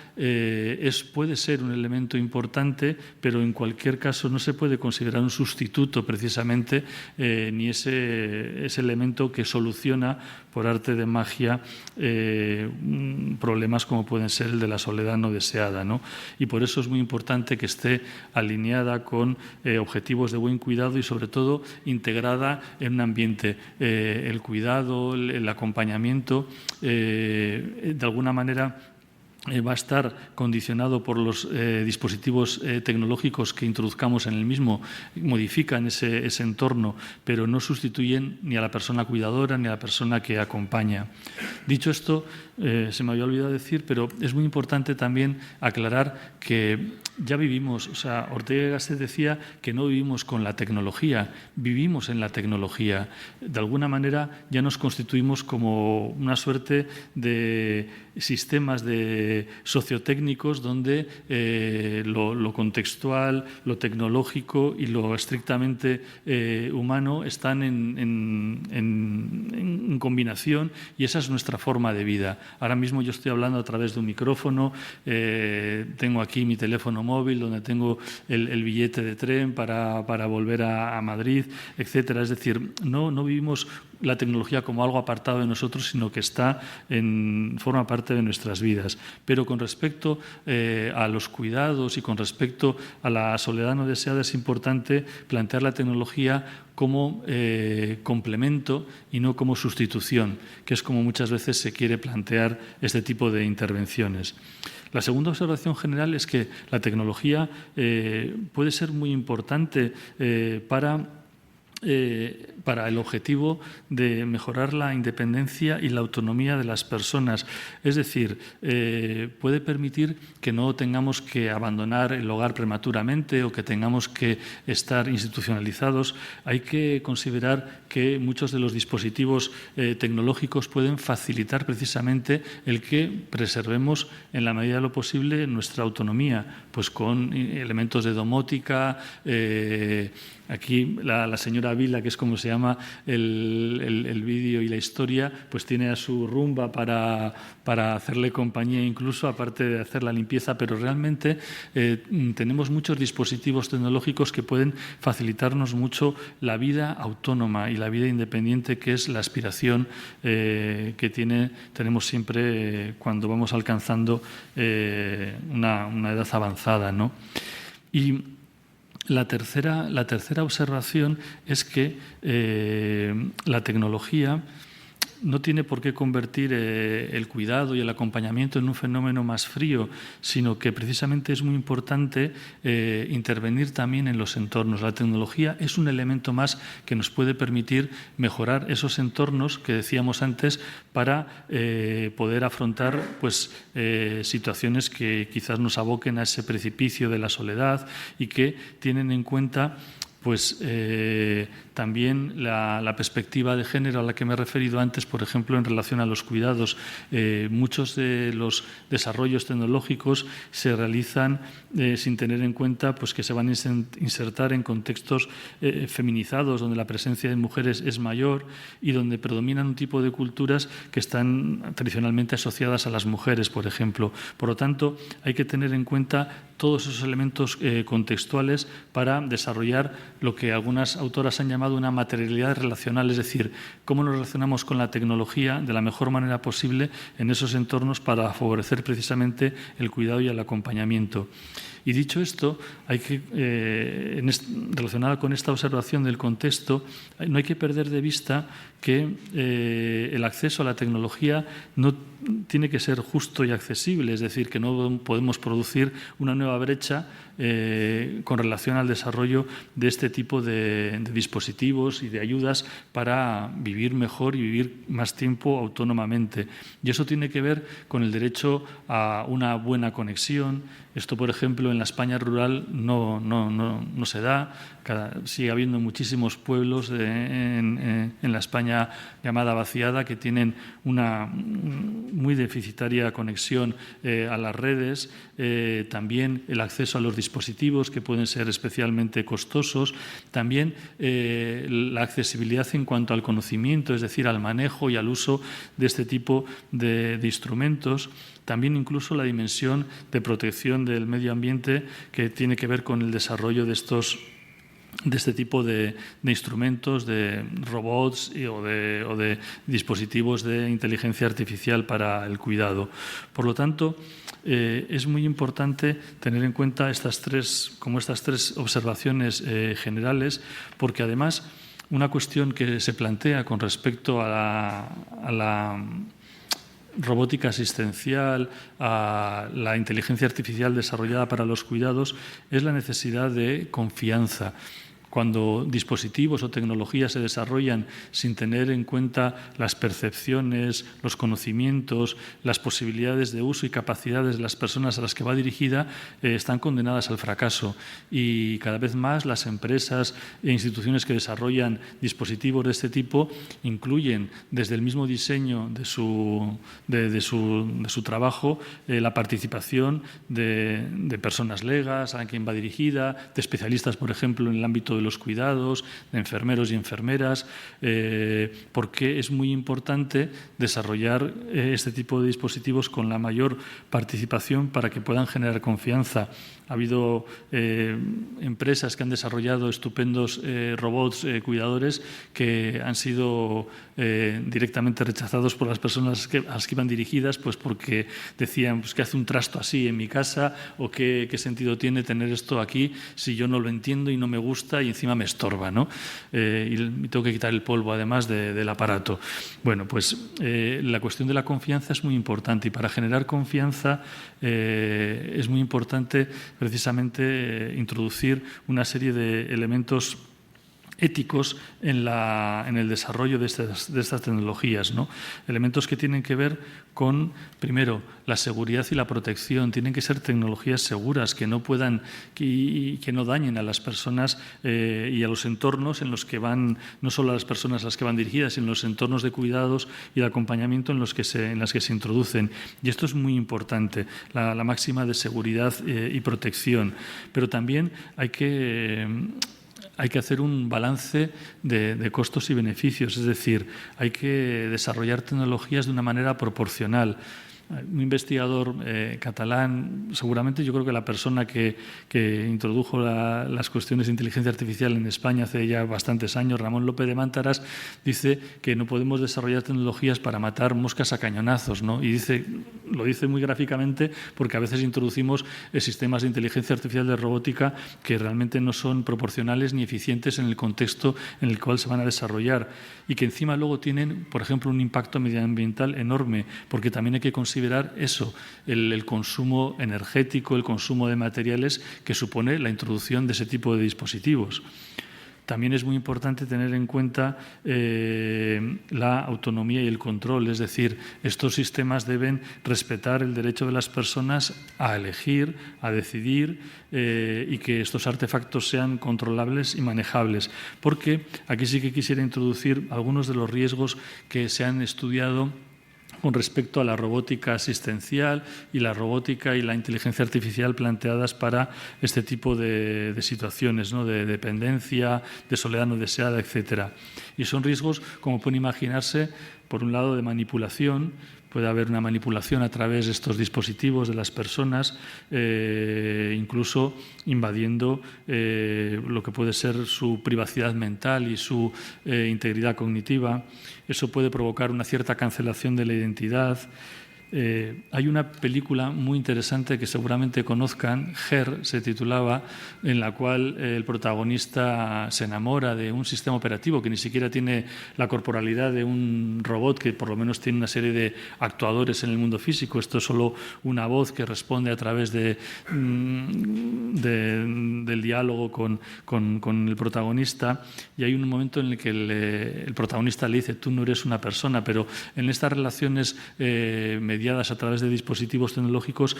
puede ser un elemento importante, pero en cualquier caso no se puede considerar un sustituto precisamente, ni ese elemento que soluciona por arte de magia problemas como pueden ser el de la soledad no deseada, ¿no? Y por eso es muy importante que esté alineada con objetivos de buen cuidado y sobre todo integrada en un ambiente. El cuidado, el acompañamiento, de alguna manera va a estar condicionado por los dispositivos tecnológicos que introduzcamos en el mismo, modifican ese entorno, pero no sustituyen ni a la persona cuidadora ni a la persona que acompaña. Dicho esto, se me había olvidado decir, pero es muy importante también aclarar que ya vivimos, o sea, Ortega y Gasset decía que no vivimos con la tecnología, vivimos en la tecnología. De alguna manera ya nos constituimos como una suerte de sistemas sociotécnicos donde lo contextual, lo tecnológico y lo estrictamente humano están en combinación, y esa es nuestra forma de vida. Ahora mismo yo estoy hablando a través de un micrófono, tengo aquí mi teléfono móvil donde tengo el billete de tren para volver a Madrid, etcétera. Es decir, no vivimos la tecnología como algo apartado de nosotros, sino que forma parte de nuestras vidas. Pero con respecto a los cuidados y con respecto a la soledad no deseada, es importante plantear la tecnología como complemento y no como sustitución, que es como muchas veces se quiere plantear este tipo de intervenciones. La segunda observación general es que la tecnología puede ser muy importante para el objetivo de mejorar la independencia y la autonomía de las personas. Es decir, puede permitir que no tengamos que abandonar el hogar prematuramente o que tengamos que estar institucionalizados. Hay que considerar que muchos de los dispositivos tecnológicos pueden facilitar precisamente el que preservemos en la medida de lo posible nuestra autonomía, pues con elementos de domótica. Aquí la señora Vila, que es como se llama el vídeo y la historia, pues tiene a su rumba para hacerle compañía incluso, aparte de hacer la limpieza, pero realmente tenemos muchos dispositivos tecnológicos que pueden facilitarnos mucho la vida autónoma y la vida independiente, que es la aspiración que tenemos siempre cuando vamos alcanzando una edad avanzada, ¿no? Y la tercera observación es que la tecnología no tiene por qué convertir el cuidado y el acompañamiento en un fenómeno más frío, sino que precisamente es muy importante intervenir también en los entornos. La tecnología es un elemento más que nos puede permitir mejorar esos entornos que decíamos antes para poder afrontar situaciones que quizás nos aboquen a ese precipicio de la soledad y que tienen en cuenta también la perspectiva de género a la que me he referido antes, por ejemplo, en relación a los cuidados. Muchos de los desarrollos tecnológicos se realizan sin tener en cuenta que se van a insertar en contextos feminizados, donde la presencia de mujeres es mayor y donde predominan un tipo de culturas que están tradicionalmente asociadas a las mujeres, por ejemplo. Por lo tanto, hay que tener en cuenta todos esos elementos contextuales para desarrollar lo que algunas autoras han llamado una materialidad relacional, es decir, cómo nos relacionamos con la tecnología de la mejor manera posible en esos entornos para favorecer precisamente el cuidado y el acompañamiento. Y dicho esto, hay que, relacionada con esta observación del contexto, no hay que perder de vista que el acceso a la tecnología no tiene que ser justo y accesible, es decir, que no podemos producir una nueva brecha con relación al desarrollo de este tipo de dispositivos y de ayudas para vivir mejor y vivir más tiempo autónomamente. Y eso tiene que ver con el derecho a una buena conexión, Esto, por ejemplo, en la España rural no se da. Sigue habiendo muchísimos pueblos en la España llamada vaciada que tienen una muy deficitaria conexión a las redes, también el acceso a los dispositivos que pueden ser especialmente costosos, también la accesibilidad en cuanto al conocimiento, es decir, al manejo y al uso de este tipo de instrumentos. También incluso la dimensión de protección del medio ambiente que tiene que ver con el desarrollo de este tipo de instrumentos, de robots o de dispositivos de inteligencia artificial para el cuidado. Por lo tanto, es muy importante tener en cuenta estas tres observaciones generales, porque además una cuestión que se plantea con respecto a la robótica asistencial, a la inteligencia artificial desarrollada para los cuidados, es la necesidad de confianza. Cuando dispositivos o tecnologías se desarrollan sin tener en cuenta las percepciones, los conocimientos, las posibilidades de uso y capacidades de las personas a las que va dirigida, están condenadas al fracaso. Y cada vez más las empresas e instituciones que desarrollan dispositivos de este tipo incluyen desde el mismo diseño de su trabajo la participación de personas legas, a quien va dirigida, de especialistas, por ejemplo, en el ámbito de los cuidados, de enfermeros y enfermeras, porque es muy importante desarrollar este tipo de dispositivos con la mayor participación para que puedan generar confianza. Ha habido empresas que han desarrollado estupendos robots cuidadores que han sido directamente rechazados por las personas a las que iban dirigidas, pues porque decían pues, que hace un trasto así en mi casa o qué sentido tiene tener esto aquí si yo no lo entiendo y no me gusta y encima me estorba, ¿no? Y tengo que quitar el polvo además del aparato. Bueno, pues la cuestión de la confianza es muy importante y para generar confianza es muy importante precisamente introducir una serie de elementos éticos en el desarrollo de estas tecnologías, ¿no? Elementos que tienen que ver con, primero, la seguridad y la protección. Tienen que ser tecnologías seguras que no puedan que no dañen a las personas y a los entornos en los que van, no solo a las personas a las que van dirigidas, sino los entornos de cuidados y de acompañamiento en las que se introducen. Y esto es muy importante, la máxima de seguridad y protección. Pero también hay que hacer un balance de costos y beneficios, es decir, hay que desarrollar tecnologías de una manera proporcional. Un investigador catalán, seguramente yo creo que la persona que introdujo las cuestiones de inteligencia artificial en España hace ya bastantes años, Ramón López de Mántaras, dice que no podemos desarrollar tecnologías para matar moscas a cañonazos, ¿no? Y lo dice muy gráficamente porque a veces introducimos sistemas de inteligencia artificial de robótica que realmente no son proporcionales ni eficientes en el contexto en el cual se van a desarrollar y que encima luego tienen, por ejemplo, un impacto medioambiental enorme, porque también hay que considerar eso, el consumo energético, el consumo de materiales que supone la introducción de ese tipo de dispositivos. También es muy importante tener en cuenta la autonomía y el control, es decir, estos sistemas deben respetar el derecho de las personas a elegir, a decidir y que estos artefactos sean controlables y manejables. Porque aquí sí que quisiera introducir algunos de los riesgos que se han estudiado con respecto a la robótica asistencial y la robótica y la inteligencia artificial planteadas para este tipo de situaciones, ¿no? De dependencia, de soledad no deseada, etc. Y son riesgos, como pueden imaginarse, por un lado de manipulación. Puede haber una manipulación a través de estos dispositivos de las personas, incluso invadiendo lo que puede ser su privacidad mental y su integridad cognitiva. Eso puede provocar una cierta cancelación de la identidad. Hay una película muy interesante que seguramente conozcan, Her se titulaba, en la cual el protagonista se enamora de un sistema operativo que ni siquiera tiene la corporalidad de un robot, que por lo menos tiene una serie de actuadores en el mundo físico. Esto es solo una voz que responde a través del diálogo con el protagonista, y hay un momento en el que el protagonista le dice: tú no eres una persona, pero en estas relaciones mediadas a través de dispositivos tecnológicos,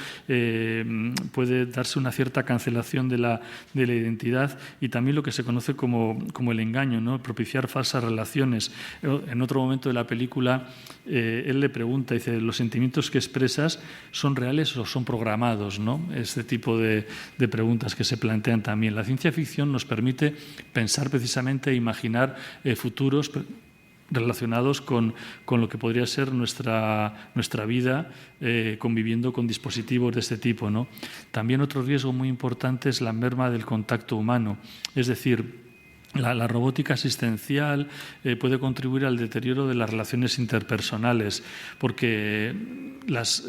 puede darse una cierta cancelación de la identidad y también lo que se conoce como el engaño, ¿no? Propiciar falsas relaciones. En otro momento de la película, él le pregunta, dice, ¿los sentimientos que expresas son reales o son programados, ¿no? Este tipo de preguntas que se plantean también. La ciencia ficción nos permite pensar precisamente e imaginar futuros relacionados con lo que podría ser nuestra vida conviviendo con dispositivos de este tipo, ¿no? También otro riesgo muy importante es la merma del contacto humano, es decir, la robótica asistencial puede contribuir al deterioro de las relaciones interpersonales, porque las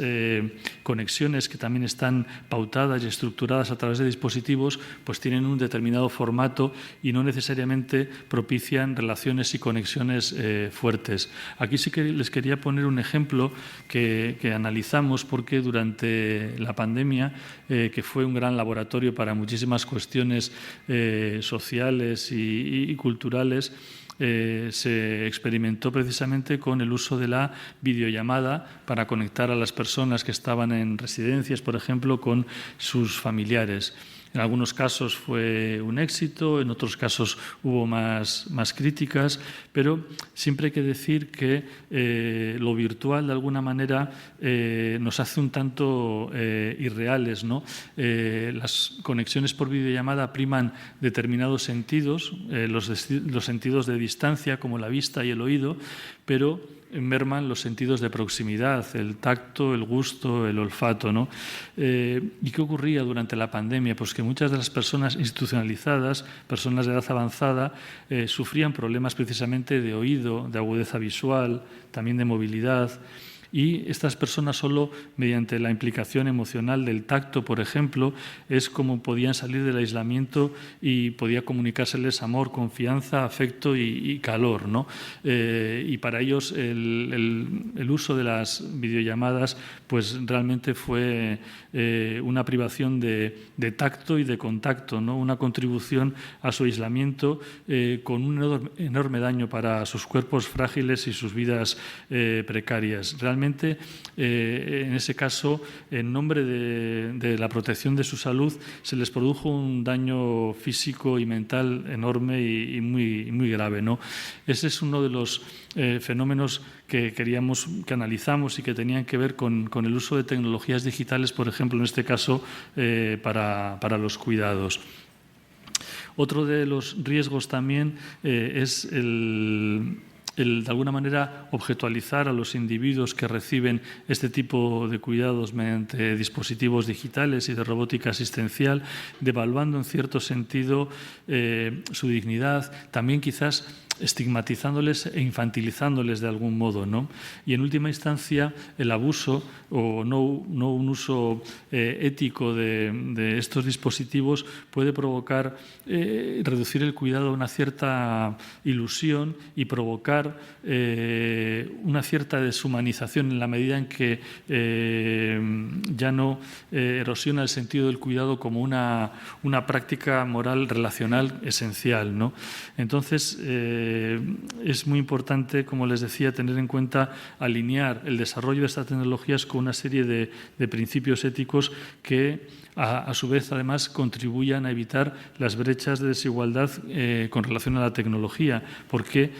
conexiones que también están pautadas y estructuradas a través de dispositivos pues tienen un determinado formato y no necesariamente propician relaciones y conexiones fuertes. Aquí sí que les quería poner un ejemplo que analizamos porque durante la pandemia, que fue un gran laboratorio para muchísimas cuestiones sociales y culturales, se experimentó precisamente con el uso de la videollamada para conectar a las personas que estaban en residencias, por ejemplo, con sus familiares. En algunos casos fue un éxito, en otros casos hubo más críticas, pero siempre hay que decir que lo virtual, de alguna manera, nos hace un tanto irreales, ¿no? Las conexiones por videollamada priman determinados sentidos, los sentidos de distancia, como la vista y el oído, pero merman los sentidos de proximidad, el tacto, el gusto, el olfato, ¿no? ¿Y qué ocurría durante la pandemia? Pues que muchas de las personas institucionalizadas, personas de edad avanzada, sufrían problemas precisamente de oído, de agudeza visual, también de movilidad. Y estas personas solo mediante la implicación emocional del tacto, por ejemplo, es como podían salir del aislamiento y podía comunicárseles amor, confianza, afecto y calor, ¿no? Y para ellos el uso de las videollamadas pues realmente fue una privación de tacto y de contacto, ¿no? Una contribución a su aislamiento con un enorme daño para sus cuerpos frágiles y sus vidas precarias. Realmente, en ese caso, en nombre de la protección de su salud, se les produjo un daño físico y mental enorme y muy grave, ¿no? Ese es uno de los fenómenos que que analizamos y que tenían que ver con el uso de tecnologías digitales, por ejemplo, en este caso, para los cuidados. Otro de los riesgos también es el de alguna manera objetualizar a los individuos que reciben este tipo de cuidados mediante dispositivos digitales y de robótica asistencial, devaluando en cierto sentido su dignidad, también quizás estigmatizándoles e infantilizándoles de algún modo, ¿no? Y en última instancia el abuso o no un uso ético de estos dispositivos puede provocar reducir el cuidado a una cierta ilusión y provocar una cierta deshumanización en la medida en que ya no erosiona el sentido del cuidado como una práctica moral relacional esencial, ¿no? Entonces es muy importante, como les decía, tener en cuenta alinear el desarrollo de estas tecnologías con una serie de principios éticos que a su vez, además, contribuyan a evitar las brechas de desigualdad con relación a la tecnología, porque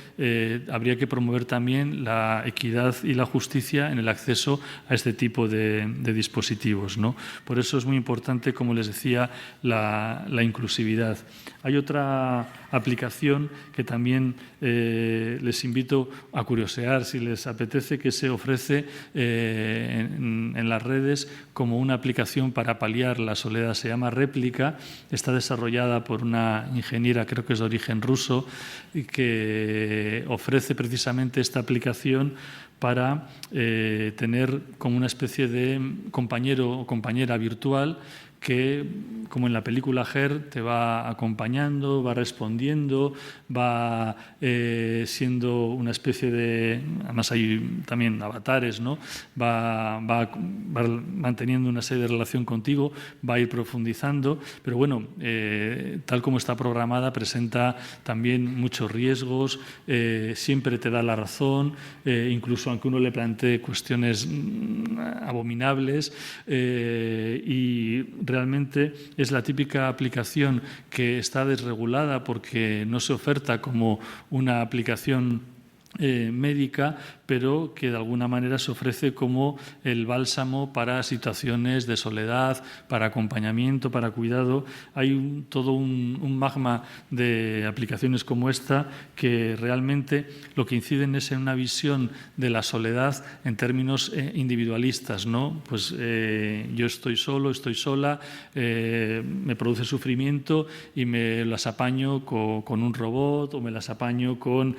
habría que promover también la equidad y la justicia en el acceso a este tipo de dispositivos, ¿no? Por eso es muy importante, como les decía, la inclusividad. Hay otra aplicación que también les invito a curiosear, si les apetece, que se ofrece en las redes como una aplicación para paliar la soledad. Se llama Réplica, está desarrollada por una ingeniera, creo que es de origen ruso, y que ofrece precisamente esta aplicación para tener como una especie de compañero o compañera virtual que, como en la película Her, te va acompañando, va respondiendo, va siendo una especie de... Además hay también avatares, ¿no? Va manteniendo una serie de relación contigo, va a ir profundizando, pero bueno, tal como está programada, presenta también muchos riesgos, siempre te da la razón, incluso incluso aunque uno le plantee cuestiones abominables, y realmente es la típica aplicación que está desregulada porque no se oferta como una aplicación médica, pero que de alguna manera se ofrece como el bálsamo para situaciones de soledad, para acompañamiento, para cuidado. Hay todo un magma de aplicaciones como esta que realmente lo que inciden es en una visión de la soledad en términos individualistas, ¿no? Pues yo estoy solo, estoy sola, me produce sufrimiento y me las apaño con un robot o me las apaño con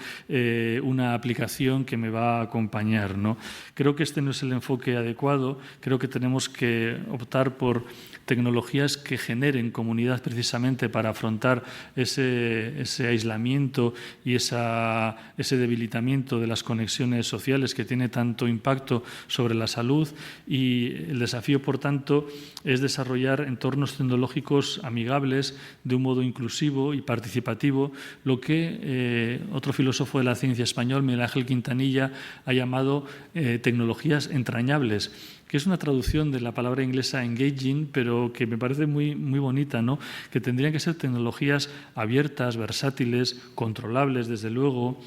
una aplicación que me va a acompañar, ¿no? Creo que este no es el enfoque adecuado. Creo que tenemos que optar por tecnologías que generen comunidad precisamente para afrontar ese aislamiento y ese debilitamiento de las conexiones sociales que tiene tanto impacto sobre la salud. Y el desafío, por tanto, es desarrollar entornos tecnológicos amigables de un modo inclusivo y participativo, lo que otro filósofo de la ciencia español, Miguel Ángel Quintanilla, ha llamado tecnologías entrañables, que es una traducción de la palabra inglesa engaging, pero que me parece muy, muy bonita, ¿no? Que tendrían que ser tecnologías abiertas, versátiles, controlables, desde luego,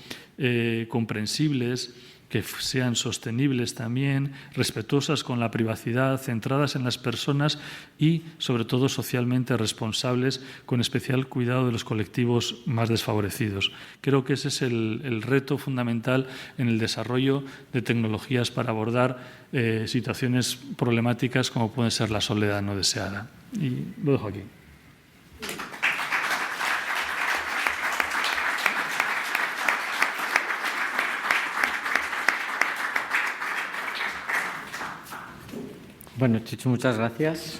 comprensibles, que sean sostenibles también, respetuosas con la privacidad, centradas en las personas y, sobre todo, socialmente responsables, con especial cuidado de los colectivos más desfavorecidos. Creo que ese es el reto fundamental en el desarrollo de tecnologías para abordar situaciones problemáticas como puede ser la soledad no deseada. Y lo dejo aquí. Bueno, Chechu, muchas gracias.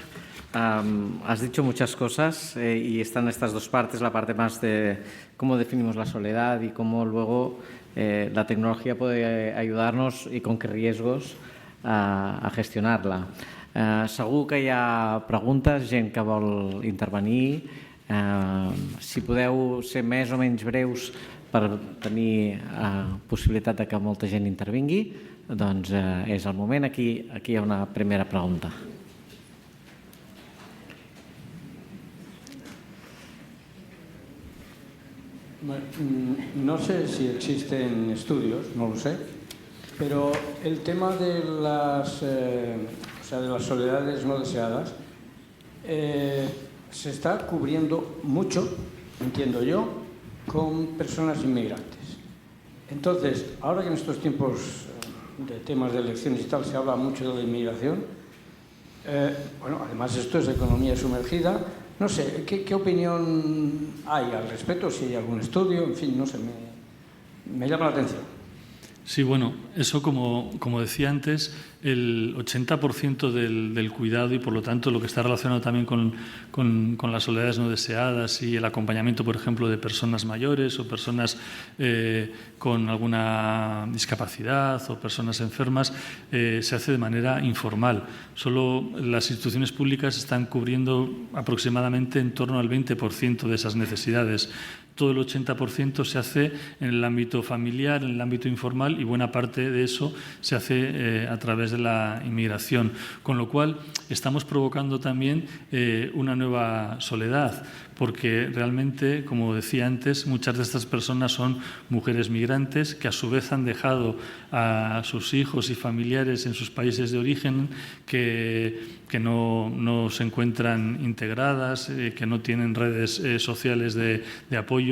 Has dicho muchas cosas y están estas dos partes, la parte más de cómo definimos la soledad y cómo luego la tecnología puede ayudarnos y con qué riesgos a gestionar-la. Segur que hi ha preguntes, gent que vol intervenir. Si podeu ser més o menys breus per tenir possibilitat de que molta gent intervingui, doncs és el moment. Aquí hi ha una primera pregunta. No sé si existen estudios, no lo sé, pero el tema de de las soledades no deseadas se está cubriendo mucho, entiendo yo, con personas inmigrantes. Entonces, ahora que en estos tiempos de temas de elecciones y tal se habla mucho de la inmigración, además esto es economía sumergida, no sé, ¿qué opinión hay al respecto? Si hay algún estudio, en fin, no sé, me llama la atención. Sí, bueno, eso como decía antes, el 80% del cuidado y por lo tanto lo que está relacionado también con las soledades no deseadas y el acompañamiento, por ejemplo, de personas mayores o personas con alguna discapacidad o personas enfermas, se hace de manera informal. Solo las instituciones públicas están cubriendo aproximadamente en torno al 20% de esas necesidades. Todo el 80% se hace en el ámbito familiar, en el ámbito informal, y buena parte de eso se hace a través de la inmigración. Con lo cual, estamos provocando también una nueva soledad, porque realmente, como decía antes, muchas de estas personas son mujeres migrantes que a su vez han dejado a sus hijos y familiares en sus países de origen, que no se encuentran integradas, que no tienen redes sociales de apoyo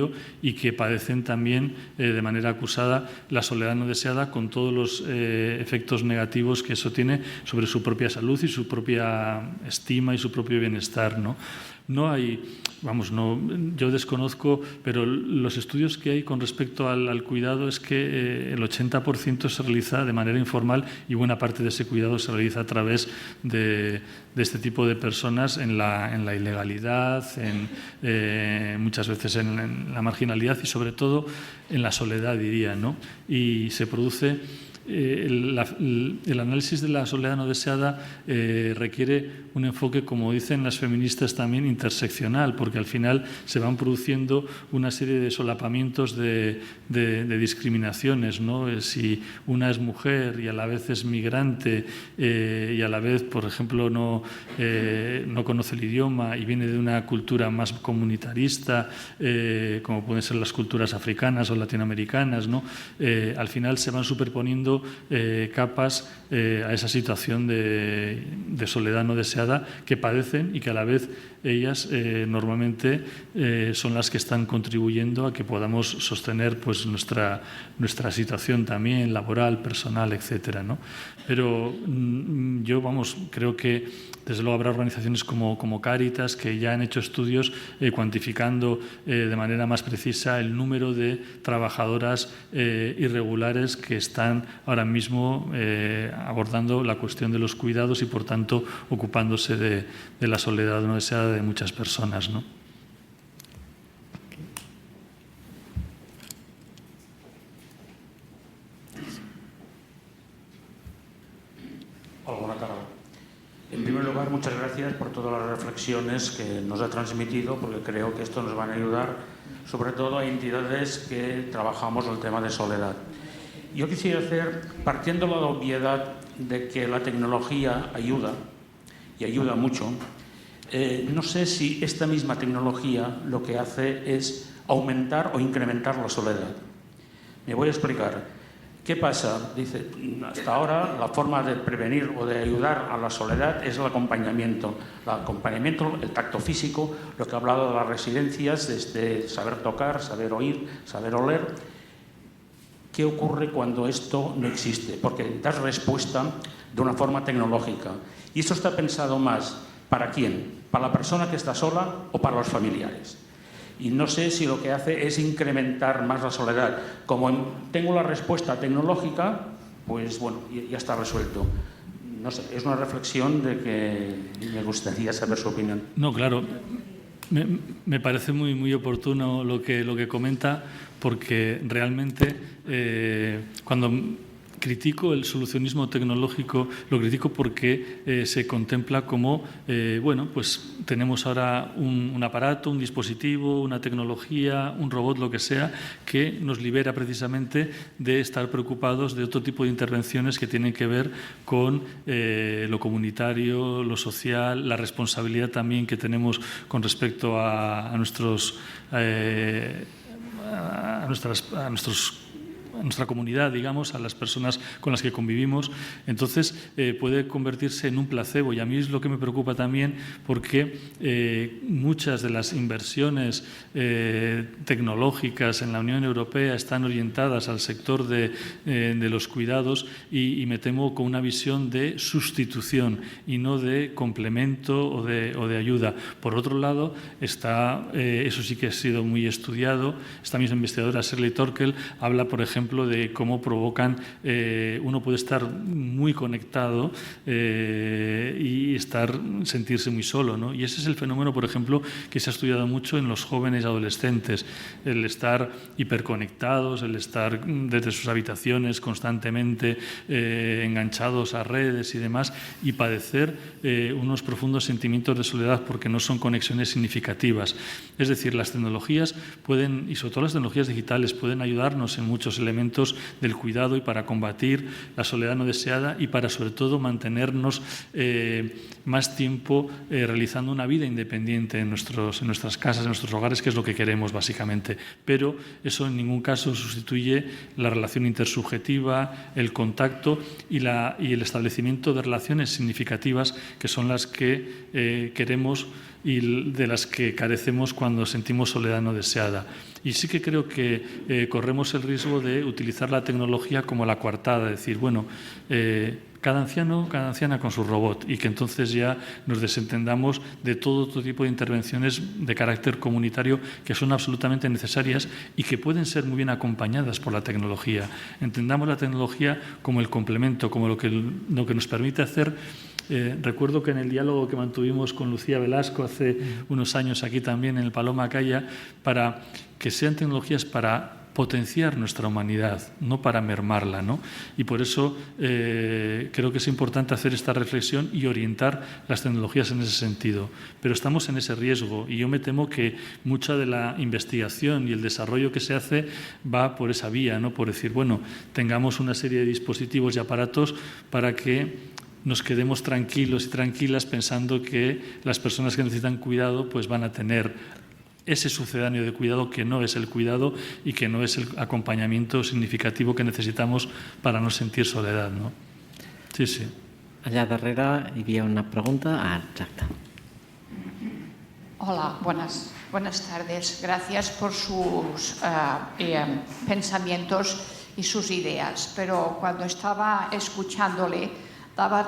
y que padecen también de manera acusada la soledad no deseada, con todos los efectos negativos que eso tiene sobre su propia salud y su propia estima y su propio bienestar, ¿no? No hay, yo desconozco, pero los estudios que hay con respecto al cuidado es que el 80% se realiza de manera informal y buena parte de ese cuidado se realiza a través de este tipo de personas en la ilegalidad, muchas veces en la marginalidad y sobre todo en la soledad, diría, ¿no? Y se produce el análisis de la soledad no deseada requiere un enfoque, como dicen las feministas también, interseccional, porque al final se van produciendo una serie de solapamientos de discriminaciones, ¿no? Si una es mujer y a la vez es migrante y a la vez, por ejemplo, no conoce el idioma y viene de una cultura más comunitarista, como pueden ser las culturas africanas o latinoamericanas, ¿no? Al final se van superponiendo capas a esa situación de soledad no deseada que padecen y que a la vez ellas normalmente son las que están contribuyendo a que podamos sostener pues nuestra situación también laboral, personal, etcétera, ¿no? Pero yo, creo que desde luego habrá organizaciones como Cáritas que ya han hecho estudios cuantificando de manera más precisa el número de trabajadoras irregulares que están ahora mismo abordando la cuestión de los cuidados y, por tanto, ocupándose de la soledad no deseada de muchas personas, ¿no? Hola, buenas tardes. En primer lugar, muchas gracias por todas las reflexiones que nos ha transmitido, porque creo que esto nos va a ayudar, sobre todo a entidades que trabajamos el tema de soledad. Yo quisiera hacer, partiendo de la obviedad de que la tecnología ayuda, y ayuda mucho, no sé si esta misma tecnología lo que hace es aumentar o incrementar la soledad. Me voy a explicar. ¿Qué pasa? Dice, hasta ahora la forma de prevenir o de ayudar a la soledad es el acompañamiento. El acompañamiento, el tacto físico, lo que he hablado de las residencias, desde saber tocar, saber oír, saber oler. ¿Qué ocurre cuando esto no existe? Porque das respuesta de una forma tecnológica. Y esto está pensado más, ¿para quién? ¿Para la persona que está sola o para los familiares? Y no sé si lo que hace es incrementar más la soledad. Como tengo la respuesta tecnológica, pues bueno, ya está resuelto. No sé, es una reflexión de que me gustaría saber su opinión. No, claro. Me parece muy oportuno lo que comenta, porque realmente cuando critico el solucionismo tecnológico, lo critico porque se contempla como, pues tenemos ahora un aparato, un dispositivo, una tecnología, un robot, lo que sea, que nos libera precisamente de estar preocupados de otro tipo de intervenciones que tienen que ver con lo comunitario, lo social, la responsabilidad también que tenemos con respecto a nuestra comunidad, digamos, a las personas con las que convivimos. Entonces, puede convertirse en un placebo, y a mí es lo que me preocupa también, porque muchas de las inversiones tecnológicas en la Unión Europea están orientadas al sector de los cuidados y me temo con una visión de sustitución y no de complemento o de ayuda. Por otro lado, eso sí que ha sido muy estudiado, esta misma investigadora Shirley Torkel habla, por ejemplo, de cómo provocan, uno puede estar muy conectado y sentirse muy solo, ¿no? Y ese es el fenómeno, por ejemplo, que se ha estudiado mucho en los jóvenes adolescentes, el estar hiperconectados, el estar desde sus habitaciones constantemente enganchados a redes y demás, y padecer unos profundos sentimientos de soledad porque no son conexiones significativas. Es decir, las tecnologías pueden, y sobre todo las tecnologías digitales, pueden ayudarnos en muchos elementos del cuidado y para combatir la soledad no deseada y para, sobre todo, mantenernos más tiempo realizando una vida independiente en nuestras casas, en nuestros hogares, que es lo que queremos básicamente. Pero eso en ningún caso sustituye la relación intersubjetiva, el contacto y el establecimiento de relaciones significativas, que son las que queremos y de las que carecemos cuando sentimos soledad no deseada. Y sí que creo que corremos el riesgo de utilizar la tecnología como la coartada, decir, cada anciano, cada anciana con su robot, y que entonces ya nos desentendamos de todo otro tipo de intervenciones de carácter comunitario que son absolutamente necesarias y que pueden ser muy bien acompañadas por la tecnología. Entendamos la tecnología como el complemento, como lo que nos permite hacer. Recuerdo que en el diálogo que mantuvimos con Lucía Velasco hace unos años aquí también en el Paloma Calla, para que sean tecnologías para potenciar nuestra humanidad, no para mermarla, ¿no? Y por eso creo que es importante hacer esta reflexión y orientar las tecnologías en ese sentido. Pero estamos en ese riesgo y yo me temo que mucha de la investigación y el desarrollo que se hace va por esa vía, ¿no? Por decir, bueno, tengamos una serie de dispositivos y aparatos para que nos quedemos tranquilos y tranquilas pensando que las personas que necesitan cuidado pues van a tener ese sucedáneo de cuidado que no es el cuidado y que no es el acompañamiento significativo que necesitamos para no sentir soledad, ¿no? Sí, sí. Allà darrere hi havia una pregunta. Ah, exacte. Hola, buenas tardes. Gracias por sus pensamientos y sus ideas. Pero cuando estaba escuchándole,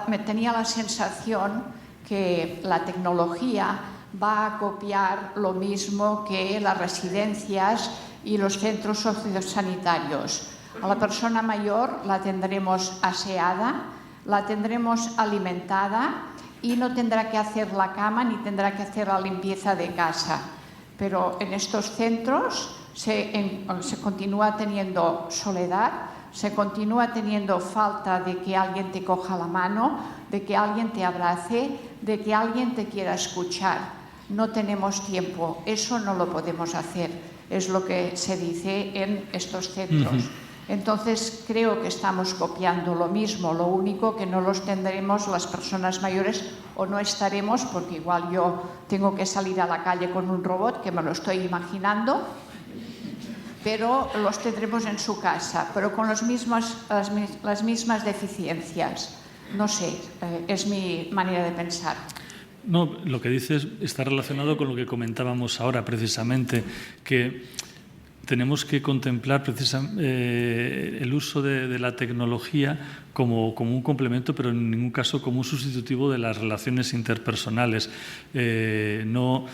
me tenía la sensación que la tecnología va a copiar lo mismo que las residencias y los centros sociosanitarios. A la persona mayor la tendremos aseada, la tendremos alimentada y no tendrá que hacer la cama ni tendrá que hacer la limpieza de casa. Pero en estos centros se continúa teniendo soledad, se continúa teniendo falta de que alguien te coja la mano, de que alguien te abrace, de que alguien te quiera escuchar. No tenemos tiempo, eso no lo podemos hacer, es lo que se dice en estos centros. Entonces creo que estamos copiando lo mismo, lo único que no los tendremos las personas mayores o no estaremos, porque igual yo tengo que salir a la calle con un robot, que me lo estoy imaginando, pero los tendremos en su casa, pero con las mismas deficiencias. No sé, es mi manera de pensar. No, lo que dices está relacionado con lo que comentábamos ahora, precisamente, que tenemos que contemplar el uso de la tecnología como un complemento, pero en ningún caso como un sustitutivo de las relaciones interpersonales. No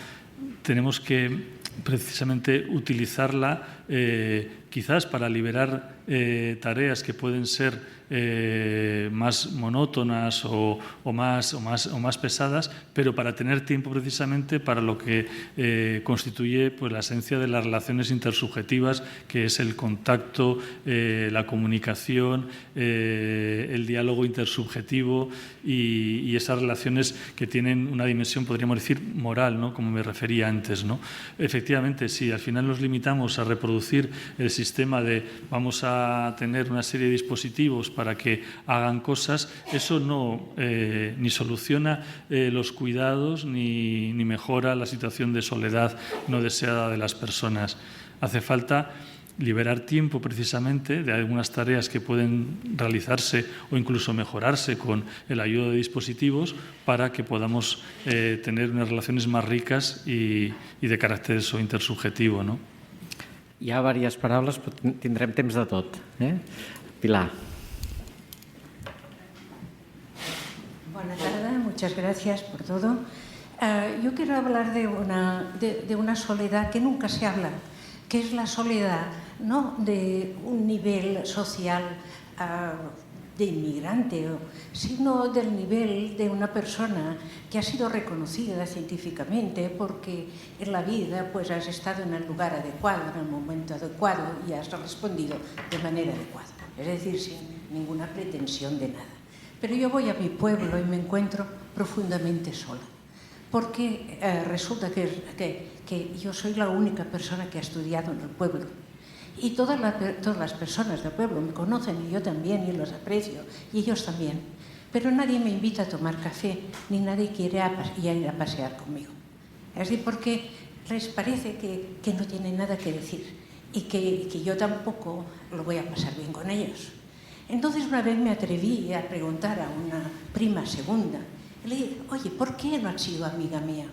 tenemos que precisamente utilizarla quizás para liberar tareas que pueden ser más monótonas o más pesadas, pero para tener tiempo precisamente para lo que constituye pues, la esencia de las relaciones intersubjetivas, que es el contacto, la comunicación, el diálogo intersubjetivo y esas relaciones que tienen una dimensión, podríamos decir, moral, ¿no? Como me refería antes, ¿no? Efectivamente, si al final nos limitamos a reproducir el sistema de vamos a tener una serie de dispositivos para que hagan cosas, eso no ni soluciona los cuidados ni mejora la situación de soledad no deseada de las personas. Hace falta liberar tiempo precisamente de algunas tareas que pueden realizarse o incluso mejorarse con el ayuda de dispositivos para que podamos tener unas relaciones más ricas y de carácter intersubjetivo, ¿no? Hi ha diverses paraules, però tindrem temps de tot. Pilar. Buenas tardes, muchas gracias por todo. Yo quiero hablar de una soledad que nunca se habla, que es la soledad no de un nivel social de inmigrante, sino del nivel de una persona que ha sido reconocida científicamente porque en la vida pues has estado en el lugar adecuado, en el momento adecuado y has respondido de manera adecuada, es decir, sin ninguna pretensión de nada. Pero yo voy a mi pueblo y me encuentro profundamente sola, porque resulta que yo soy la única persona que ha estudiado en el pueblo. Y todas las personas del pueblo me conocen, y yo también, y los aprecio, y ellos también. Pero nadie me invita a tomar café, ni nadie quiere ir a pasear conmigo. Es decir, porque les parece que no tienen nada que decir y que yo tampoco lo voy a pasar bien con ellos. Entonces una vez me atreví a preguntar a una prima segunda, le dije, oye, ¿por qué no has sido amiga mía?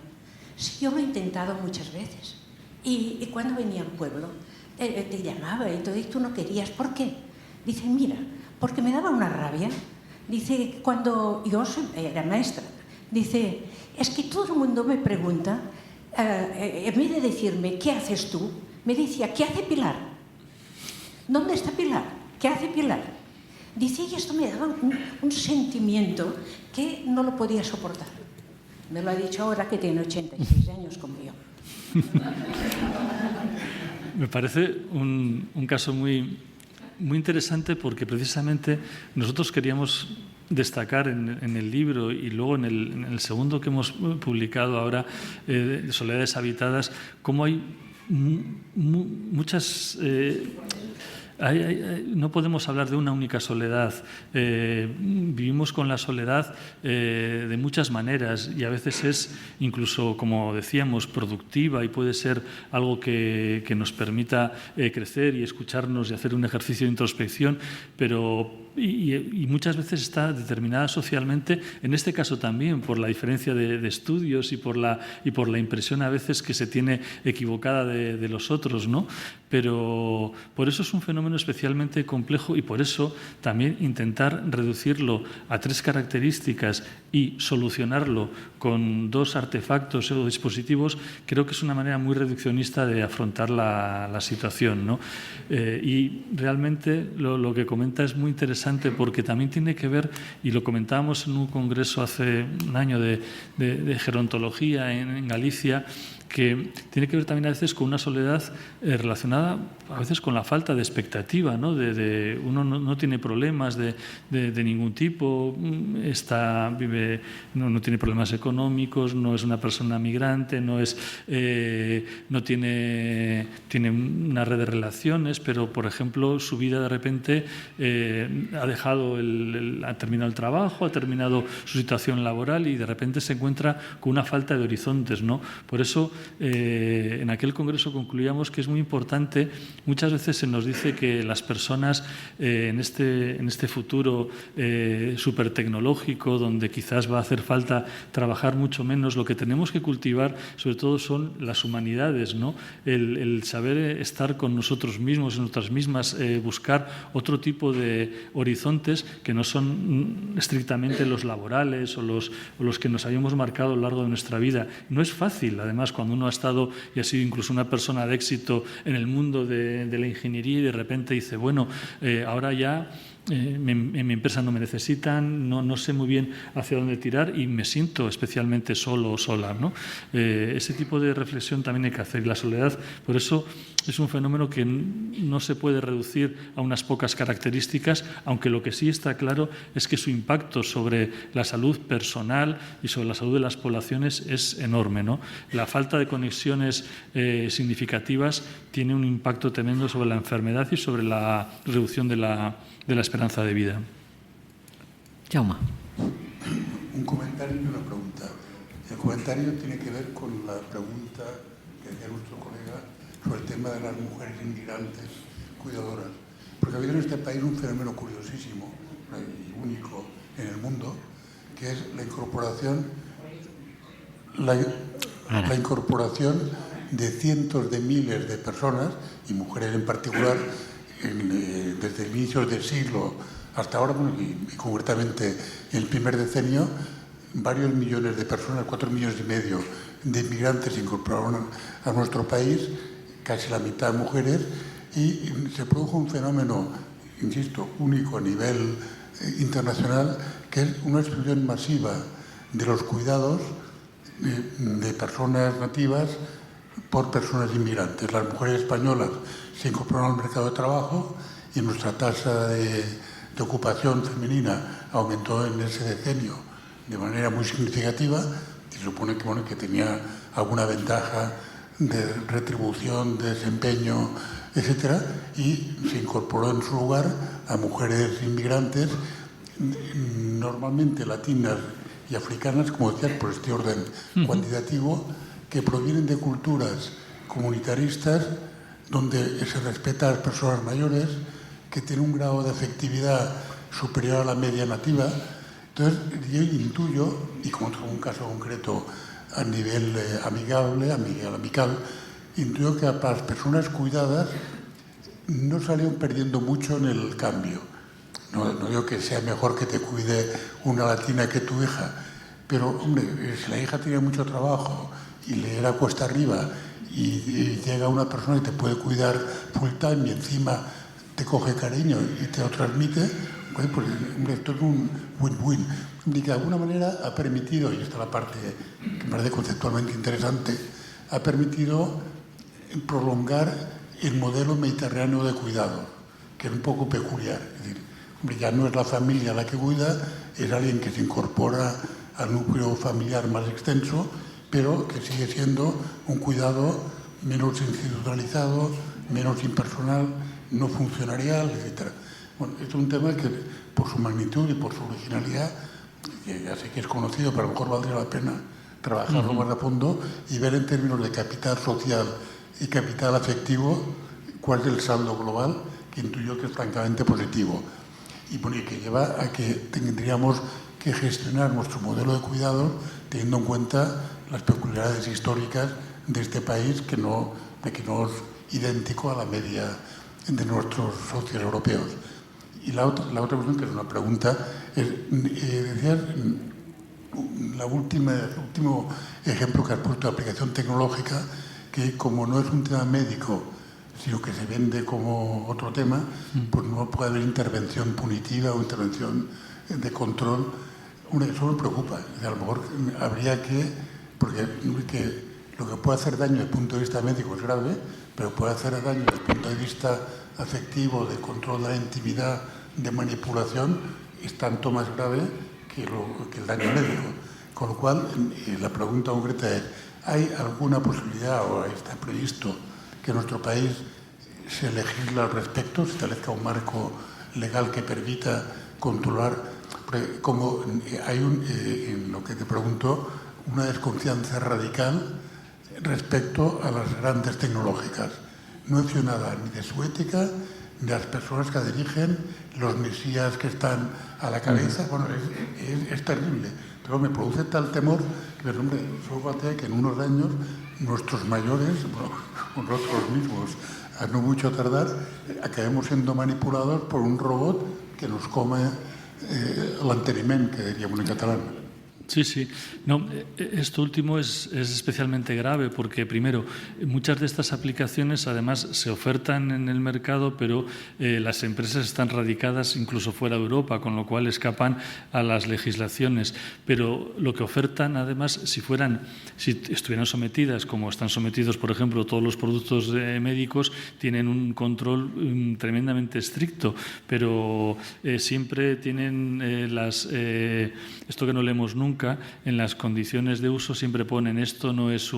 Si yo lo he intentado muchas veces. Y cuando venía al pueblo, te llamaba y entonces tú no querías. ¿Por qué? Dice, mira, porque me daba una rabia. Dice, cuando yo era maestra, dice, es que todo el mundo me pregunta, en vez de decirme, ¿qué haces tú? Me decía, ¿qué hace Pilar? ¿Dónde está Pilar? ¿Qué hace Pilar? Dice, y esto me daba un sentimiento que no lo podía soportar. Me lo ha dicho ahora que tiene 86 años como yo. Me parece un caso muy interesante porque precisamente nosotros queríamos destacar en el libro y luego en el segundo que hemos publicado ahora, Soledades habitadas, cómo hay muchas... no podemos hablar de una única soledad. Vivimos con la soledad de muchas maneras y a veces es incluso, como decíamos, productiva y puede ser algo que nos permita crecer y escucharnos y hacer un ejercicio de introspección, pero y muchas veces está determinada socialmente, en este caso también por la diferencia de estudios y por la impresión a veces que se tiene equivocada de los otros, ¿no? Pero por eso es un fenómeno especialmente complejo y por eso también intentar reducirlo a 3 características y solucionarlo con 2 artefactos o dispositivos, creo que es una manera muy reduccionista de afrontar la situación, ¿no? Y realmente lo que comenta es muy interesante porque también tiene que ver, y lo comentábamos en un congreso hace un año de gerontología en Galicia, que tiene que ver también a veces con una soledad relacionada a veces con la falta de expectativa, ¿no? Uno no tiene problemas de ningún tipo, no tiene problemas económicos, no es una persona migrante, no tiene una red de relaciones, pero por ejemplo su vida de repente ha terminado el trabajo, ha terminado su situación laboral y de repente se encuentra con una falta de horizontes, ¿no? Por eso en aquel congreso concluíamos que es muy importante. Muchas veces se nos dice que las personas en este futuro súper tecnológico, donde quizás va a hacer falta trabajar mucho menos, lo que tenemos que cultivar sobre todo son las humanidades, ¿no? El saber estar con nosotros mismos, en nosotras mismas, buscar otro tipo de horizontes que no son estrictamente los laborales o los que nos habíamos marcado a lo largo de nuestra vida. No es fácil, además, cuando uno ha estado y ha sido incluso una persona de éxito en el mundo de la ingeniería y de repente dice, bueno, ahora ya en mi empresa no me necesitan, no sé muy bien hacia dónde tirar y me siento especialmente solo o sola, ¿no? Ese tipo de reflexión también hay que hacer. Y la soledad, por eso, es un fenómeno que no se puede reducir a unas pocas características, aunque lo que sí está claro es que su impacto sobre la salud personal y sobre la salud de las poblaciones es enorme, ¿no? La falta de conexiones significativas tiene un impacto tremendo sobre la enfermedad y sobre la reducción de la esperanza de vida. Jaume. Un comentario y una pregunta. El comentario tiene que ver con la pregunta que hacía nuestro colega sobre el tema de las mujeres inmigrantes cuidadoras. Porque ha habido en este país un fenómeno curiosísimo y único en el mundo, que es la incorporación de cientos de miles de personas, y mujeres en particular, desde el inicio del siglo hasta ahora, y concretamente en el primer decenio, varios millones de personas, 4,5 millones de inmigrantes se incorporaron a nuestro país, casi la mitad mujeres, y se produjo un fenómeno, insisto, único a nivel internacional, que es una exclusión masiva de los cuidados de personas nativas por personas inmigrantes. Las mujeres españolas se incorporaron al mercado de trabajo y nuestra tasa de ocupación femenina aumentó en ese decenio de manera muy significativa y se supone que tenía alguna ventaja de retribución, de desempeño, etcétera, y se incorporó en su lugar a mujeres inmigrantes, normalmente latinas y africanas, como decías, por este orden cuantitativo, que provienen de culturas comunitaristas donde se respeta a las personas mayores, que tienen un grado de afectividad superior a la media nativa. Entonces, yo intuyo, y como tengo un caso concreto a nivel amical, intuyo que para las personas cuidadas no salieron perdiendo mucho en el cambio. No digo que sea mejor que te cuide una latina que tu hija, pero, hombre, si la hija tiene mucho trabajo y le era cuesta arriba y llega una persona y te puede cuidar full time y encima te coge cariño y te lo transmite, pues hombre, esto es un win-win. Y que de alguna manera ha permitido, y esta es la parte que me parece conceptualmente interesante, ha permitido prolongar el modelo mediterráneo de cuidado, que es un poco peculiar. Es decir, hombre, ya no es la familia la que cuida, es alguien que se incorpora al núcleo familiar más extenso, pero que sigue siendo un cuidado menos institucionalizado, menos impersonal, no funcionarial, etc. Bueno, esto es un tema que, por su magnitud y por su originalidad, que ya sé que es conocido, pero a lo mejor valdría la pena trabajarlo más a fondo y ver en términos de capital social y capital afectivo cuál es el saldo global, que intuyo que es francamente positivo. Y bueno, que lleva a que tendríamos que gestionar nuestro modelo de cuidado teniendo en cuenta las peculiaridades históricas de este país, que no es idéntico a la media de nuestros socios europeos. Y la otra cuestión, que es una pregunta, es, decías, el último ejemplo que has puesto de aplicación tecnológica, que como no es un tema médico, sino que se vende como otro tema, pues no puede haber intervención punitiva o intervención de control. Eso me preocupa. A lo mejor habría que, porque lo que puede hacer daño desde el punto de vista médico es grave, pero puede hacer daño desde el punto de vista afectivo, de control de la intimidad, de manipulación, es tanto más grave que el daño médico. Con lo cual, la pregunta concreta es, ¿hay alguna posibilidad o está previsto que en nuestro país se legisle al respecto, se establezca un marco legal que permita controlar? Porque como hay en lo que te pregunto, una desconfianza radical respecto a las grandes tecnológicas. No he hecho nada ni de su ética, ni de las personas que dirigen, los mesías que están a la cabeza. Bueno, es terrible. Pero me produce tal temor que, hombre, solo falta que en unos años nuestros mayores, bueno, nosotros mismos, a no mucho tardar, acabemos siendo manipulados por un robot que nos come l'enteniment, que diríamos en catalán. Sí, sí. No, esto último es especialmente grave porque, primero, muchas de estas aplicaciones además se ofertan en el mercado, pero las empresas están radicadas incluso fuera de Europa, con lo cual escapan a las legislaciones. Pero lo que ofertan, además, si estuvieran sometidas, como están sometidos, por ejemplo, todos los productos médicos, tienen un control tremendamente estricto, pero siempre tienen esto que no leemos nunca, en las condiciones de uso siempre ponen esto no es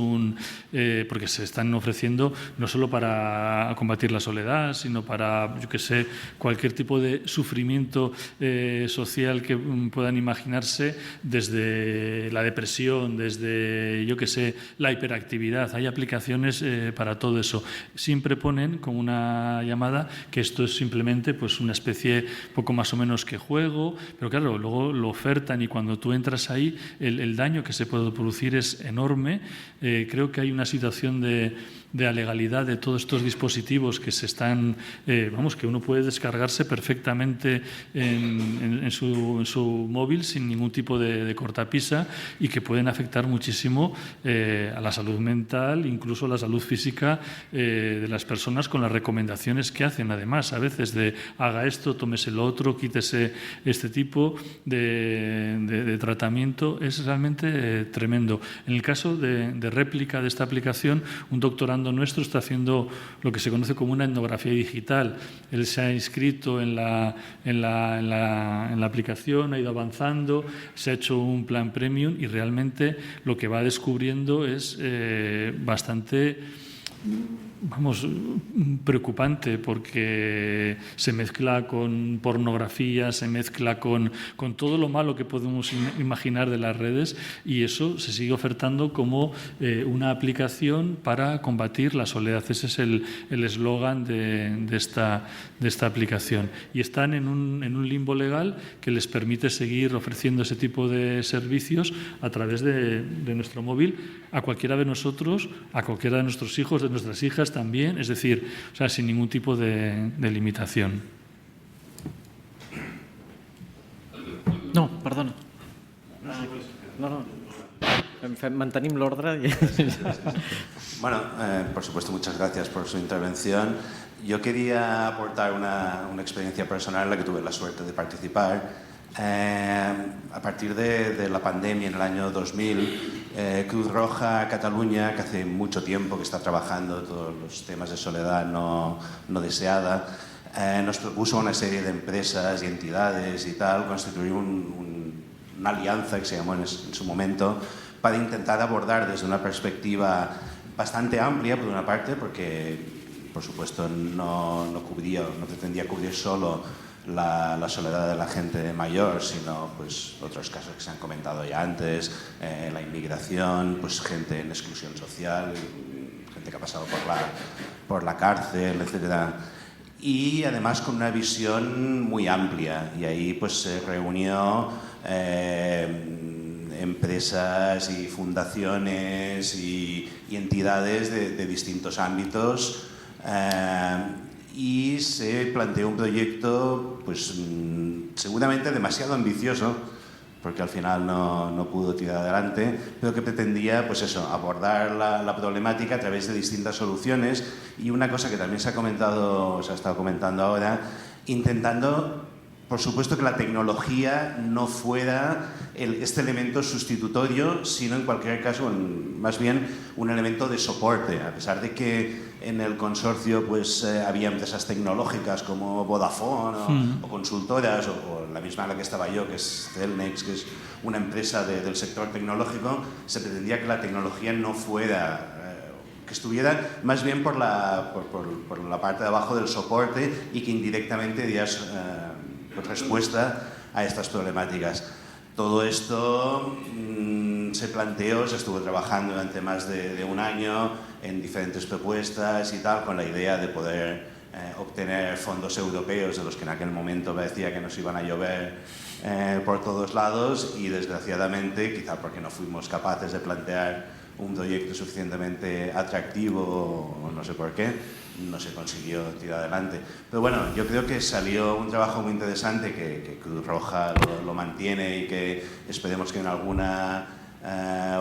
porque se están ofreciendo no solo para combatir la soledad, sino para, yo que sé, cualquier tipo de sufrimiento social que puedan imaginarse, desde la depresión, desde, yo que sé, la hiperactividad. Hay aplicaciones para todo eso. Siempre ponen como una llamada que esto es simplemente pues una especie poco más o menos que juego, pero claro, luego lo ofertan y cuando tú entras ahí el daño que se puede producir es enorme. Creo que hay una situación de alegalidad de todos estos dispositivos que se están, que uno puede descargarse perfectamente en su móvil sin ningún tipo de cortapisa y que pueden afectar muchísimo a la salud mental, incluso a la salud física de las personas, con las recomendaciones que hacen, además, a veces de haga esto, tómese lo otro, quítese este tipo de tratamiento. Es realmente tremendo. En el caso de réplica de esta aplicación, un doctorando nuestro está haciendo lo que se conoce como una etnografía digital. Él se ha inscrito en la aplicación, ha ido avanzando, se ha hecho un plan premium y realmente lo que va descubriendo es bastante preocupante, porque se mezcla con pornografía, se mezcla con todo lo malo que podemos imaginar de las redes, y eso se sigue ofertando como una aplicación para combatir la soledad. Ese es el eslogan de esta aplicación. Y están en un limbo legal que les permite seguir ofreciendo ese tipo de servicios a través de nuestro móvil a cualquiera de nosotros, a cualquiera de nuestros hijos, de nuestras hijas también, es decir, sin ningún tipo de limitación. No, perdona. No. Mantenim l'ordre. Bueno, por supuesto, muchas gracias por su intervención. Yo quería aportar una experiencia personal en la que tuve la suerte de participar. A partir de la pandemia en el año 2000, Cruz Roja Cataluña, que hace mucho tiempo que está trabajando todos los temas de soledad no deseada, nos propuso a una serie de empresas y entidades y tal constituir una alianza que se llamó en su momento para intentar abordar desde una perspectiva bastante amplia, por una parte, porque por supuesto no pretendía cubrir solo la soledad de la gente mayor, sino pues otros casos que se han comentado ya antes, la inmigración, pues gente en exclusión social, gente que ha pasado por la cárcel, etcétera. Y además con una visión muy amplia, y ahí pues se reunió empresas y fundaciones y entidades de distintos ámbitos, y se planteó un proyecto pues seguramente demasiado ambicioso, porque al final no pudo tirar adelante, pero que pretendía pues eso, abordar la problemática a través de distintas soluciones. Y una cosa que también se ha estado comentando ahora, intentando, por supuesto, que la tecnología no fuera este elemento sustitutorio, sino en cualquier caso más bien un elemento de soporte, a pesar de que en el consorcio pues había empresas tecnológicas como Vodafone o consultoras, o la misma en la que estaba yo, que es Cellnex, que es una empresa del sector tecnológico. Se pretendía que la tecnología no fuera, que estuviera más bien por la parte de abajo del soporte, y que indirectamente dieras respuesta a estas problemáticas. Todo esto se planteó, se estuvo trabajando durante más de un año en diferentes propuestas y tal, con la idea de poder obtener fondos europeos, de los que en aquel momento parecía que nos iban a llover por todos lados, y desgraciadamente, quizá porque no fuimos capaces de plantear un proyecto suficientemente atractivo, o no sé por qué, no se consiguió tirar adelante. Pero bueno, yo creo que salió un trabajo muy interesante que Cruz Roja lo mantiene, y que esperemos que en alguna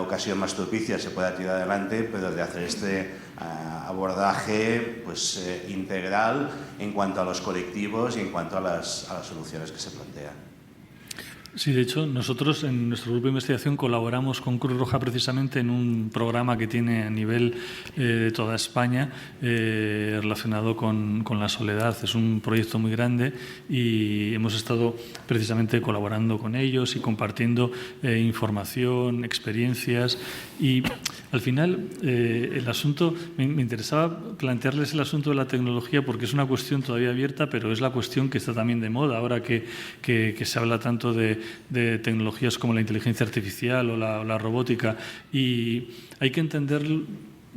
ocasión más propicia se pueda tirar adelante, pero de hacer este abordaje pues, integral en cuanto a los colectivos y en cuanto a las soluciones que se plantean. Sí, de hecho, nosotros en nuestro grupo de investigación colaboramos con Cruz Roja precisamente en un programa que tiene a nivel de toda España relacionado con la soledad. Es un proyecto muy grande y hemos estado precisamente colaborando con ellos y compartiendo información, experiencias. Y al final el asunto, me interesaba plantearles el asunto de la tecnología, porque es una cuestión todavía abierta, pero es la cuestión que está también de moda ahora que se habla tanto de tecnologías como la inteligencia artificial o la robótica, y hay que entender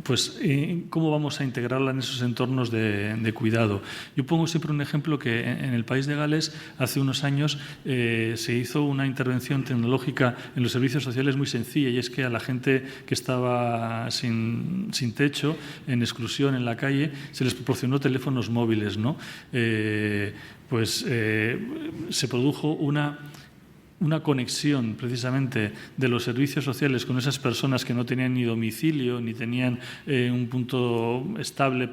pues cómo vamos a integrarla en esos entornos de cuidado. Yo pongo siempre un ejemplo que en el país de Gales hace unos años se hizo una intervención tecnológica en los servicios sociales muy sencilla, y es que a la gente que estaba sin techo, en exclusión en la calle, se les proporcionó teléfonos móviles, ¿no? Se produjo una conexión precisamente de los servicios sociales con esas personas que no tenían ni domicilio ni tenían un punto estable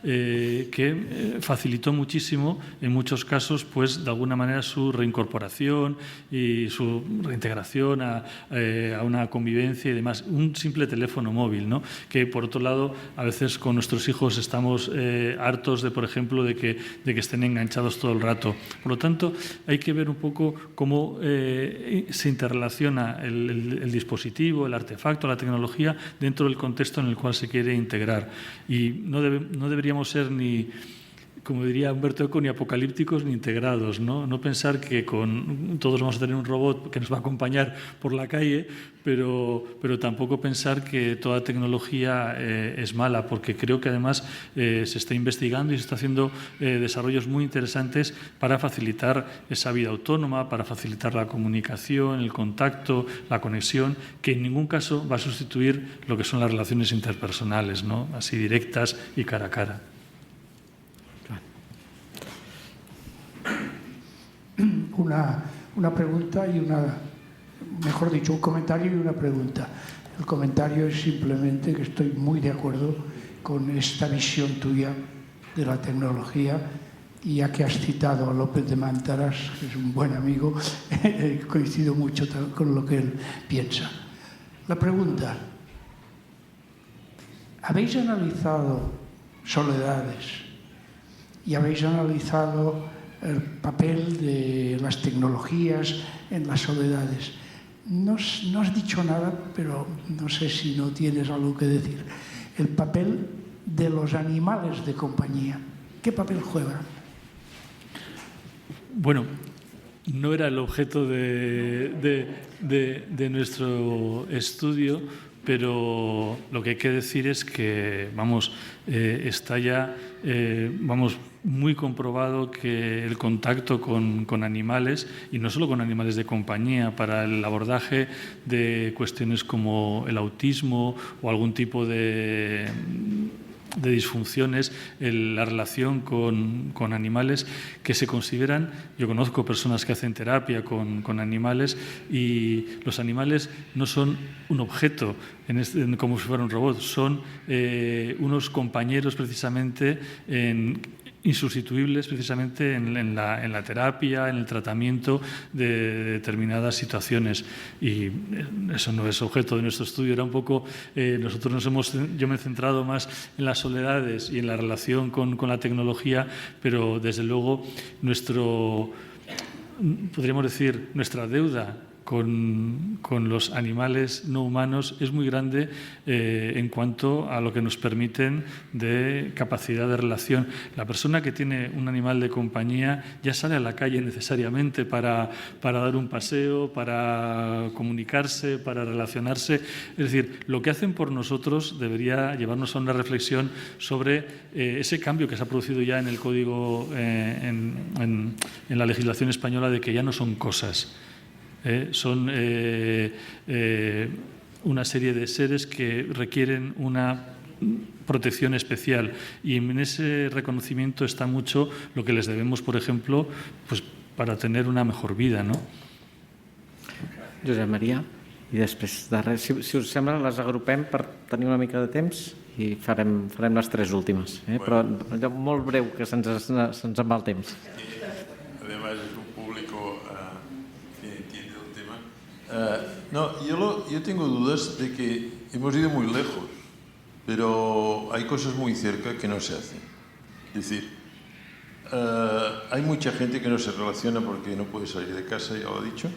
que facilitó muchísimo en muchos casos pues de alguna manera su reincorporación y su reintegración a una convivencia y demás. Un simple teléfono móvil, ¿no? Que por otro lado a veces con nuestros hijos estamos hartos de, por ejemplo, de que estén enganchados todo el rato. Por lo tanto, hay que ver un poco cómo se interrelaciona el dispositivo, el artefacto, la tecnología dentro del contexto en el cual se quiere integrar. Y no deberíamos ser ni, como diría Humberto Eco, ni apocalípticos ni integrados, ¿no? No pensar que todos vamos a tener un robot que nos va a acompañar por la calle, pero tampoco pensar que toda tecnología es mala, porque creo que además se está investigando y se está haciendo desarrollos muy interesantes para facilitar esa vida autónoma, para facilitar la comunicación, el contacto, la conexión, que en ningún caso va a sustituir lo que son las relaciones interpersonales, ¿no? Así directas y cara a cara. Una pregunta y mejor dicho, un comentario y una pregunta. El comentario es simplemente que estoy muy de acuerdo con esta visión tuya de la tecnología, y ya que has citado a López de Mántaras, que es un buen amigo, coincido mucho con lo que él piensa. La pregunta, ¿habéis analizado soledades y habéis analizado el papel de las tecnologías en las soledades? No has dicho nada, pero no sé si no tienes algo que decir. El papel de los animales de compañía, ¿qué papel juegan? Bueno, no era el objeto de nuestro estudio, pero lo que hay que decir es que, está ya, muy comprobado que el contacto con animales, y no solo con animales de compañía, para el abordaje de cuestiones como el autismo o algún tipo de disfunciones, la relación con animales que se consideran, yo conozco personas que hacen terapia con animales, y los animales no son un objeto como si fuera un robot, son unos compañeros precisamente insustituibles precisamente en la terapia, en el tratamiento de determinadas situaciones, y eso no es objeto de nuestro estudio. Era un poco, yo me he centrado más en las soledades y en la relación con la tecnología, pero desde luego podríamos decir, nuestra deuda con los animales no humanos es muy grande en cuanto a lo que nos permiten de capacidad de relación. La persona que tiene un animal de compañía ya sale a la calle necesariamente para dar un paseo, para comunicarse, para relacionarse. Es decir, lo que hacen por nosotros debería llevarnos a una reflexión sobre ese cambio que se ha producido ya en el código, en la legislación española, de que ya no son cosas. Son una serie de seres que requieren una protección especial, y en ese reconocimiento está mucho lo que les debemos, por ejemplo, pues para tener una mejor vida, no? Josep Maria, i després, si us sembla, les agrupem per tenir una mica de temps i farem les tres últimes, però allò molt breu, que se'ns en va el temps. Además es un público que entiende el tema. Yo tengo dudas de que hemos ido muy lejos, pero hay cosas muy cerca que no se hacen. Es decir, hay mucha gente que no se relaciona porque no puede salir de casa, ya lo he dicho.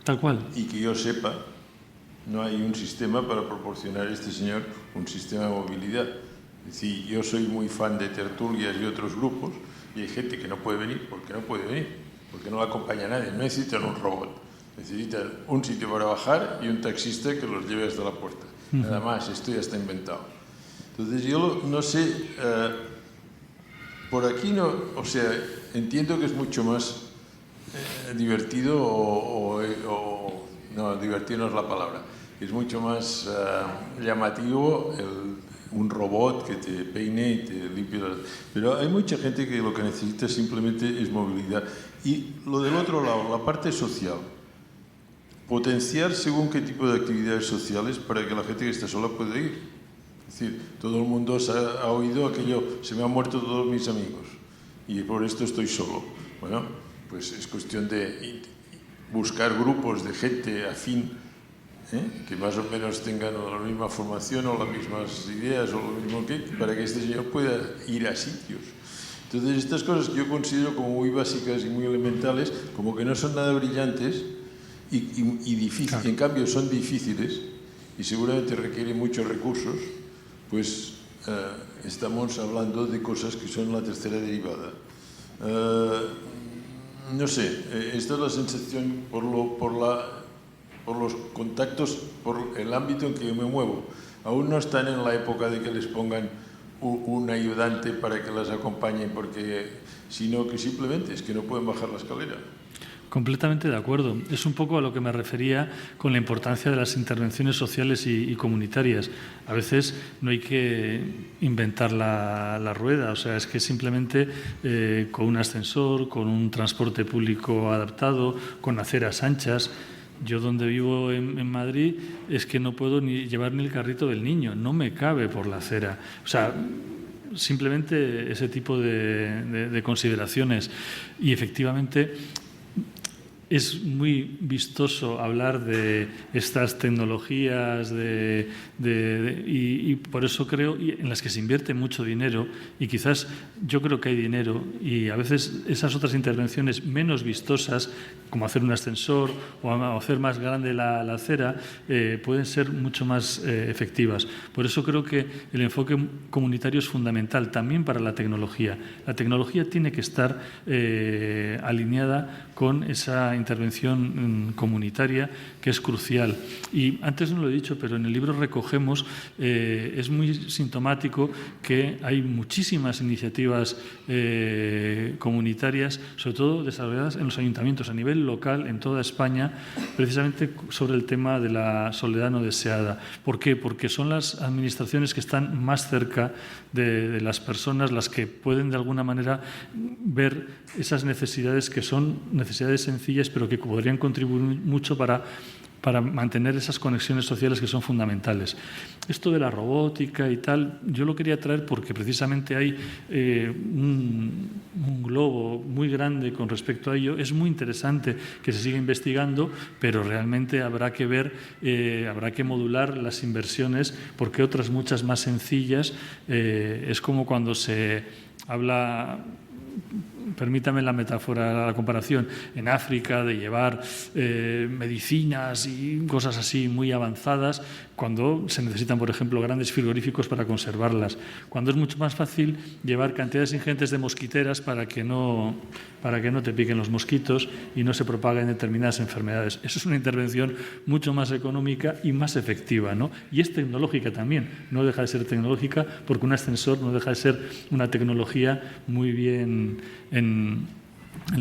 Tal cual. Y que yo sepa, no hay un sistema para proporcionar a este señor un sistema de movilidad. Es decir, yo soy muy fan de tertulias y otros grupos, y hay gente que no puede venir porque no puede venir, porque no la acompaña nadie. No necesitan un robot, necesitan un sitio para bajar y un taxista que los lleve hasta la puerta. Nada más, esto ya está inventado. Entonces yo no sé, por aquí no, o sea, entiendo que es mucho más divertido no, divertido no es la palabra, es mucho más llamativo un robot que te peine y te limpie pero hay mucha gente que lo que necesita simplemente es movilidad. Y lo del otro lado, la parte social, potenciar según qué tipo de actividades sociales para que la gente que está sola pueda ir. Es decir, todo el mundo ha oído aquello, se me han muerto todos mis amigos y por esto estoy solo. Bueno, pues es cuestión de buscar grupos de gente afín, que más o menos tengan la misma formación o las mismas ideas o lo mismo para que este señor pueda ir a sitios. Entonces estas cosas que yo considero como muy básicas y muy elementales, como que no son nada brillantes y difíciles, claro. En cambio son difíciles y seguramente requieren muchos recursos, pues estamos hablando de cosas que son la tercera derivada. No sé, esta es la sensación por los contactos, por el ámbito en que yo me muevo. Aún no están en la época de que les pongan un ayudante para que las acompañe, sino que simplemente es que no pueden bajar la escalera. Completamente de acuerdo. Es un poco a lo que me refería con la importancia de las intervenciones sociales y comunitarias. A veces no hay que inventar la rueda, o sea, es que simplemente con un ascensor, con un transporte público adaptado, con aceras anchas. Yo donde vivo en Madrid es que no puedo llevar ni el carrito del niño, no me cabe por la acera. O sea, simplemente ese tipo de consideraciones. Y efectivamente, es muy vistoso hablar de estas tecnologías y por eso creo en las que se invierte mucho dinero, y quizás yo creo que hay dinero, y a veces esas otras intervenciones menos vistosas, como hacer un ascensor o hacer más grande la acera, pueden ser mucho más efectivas. Por eso creo que el enfoque comunitario es fundamental también para la tecnología. La tecnología tiene que estar alineada con esa intervención comunitaria, que es crucial. Y antes no lo he dicho, pero en el libro recogemos, es muy sintomático que hay muchísimas iniciativas comunitarias, sobre todo desarrolladas en los ayuntamientos a nivel local en toda España, precisamente sobre el tema de la soledad no deseada. ¿Por qué? Porque son las administraciones que están más cerca de las personas, las que pueden de alguna manera ver esas necesidades, que son necesidades sencillas, pero que podrían contribuir mucho para mantener esas conexiones sociales que son fundamentales. Esto de la robótica y tal, yo lo quería traer porque precisamente hay un globo muy grande con respecto a ello. Es muy interesante que se siga investigando, pero realmente habrá que ver, habrá que modular las inversiones, porque otras muchas más sencillas, es como cuando se habla, permítame la metáfora, la comparación, en África de llevar medicinas y cosas así muy avanzadas, cuando se necesitan, por ejemplo, grandes frigoríficos para conservarlas, cuando es mucho más fácil llevar cantidades ingentes de mosquiteras para que no te piquen los mosquitos y no se propaguen determinadas enfermedades. Eso es una intervención mucho más económica y más efectiva, ¿no? Y es tecnológica también, no deja de ser tecnológica, porque un ascensor no deja de ser una tecnología muy bien. En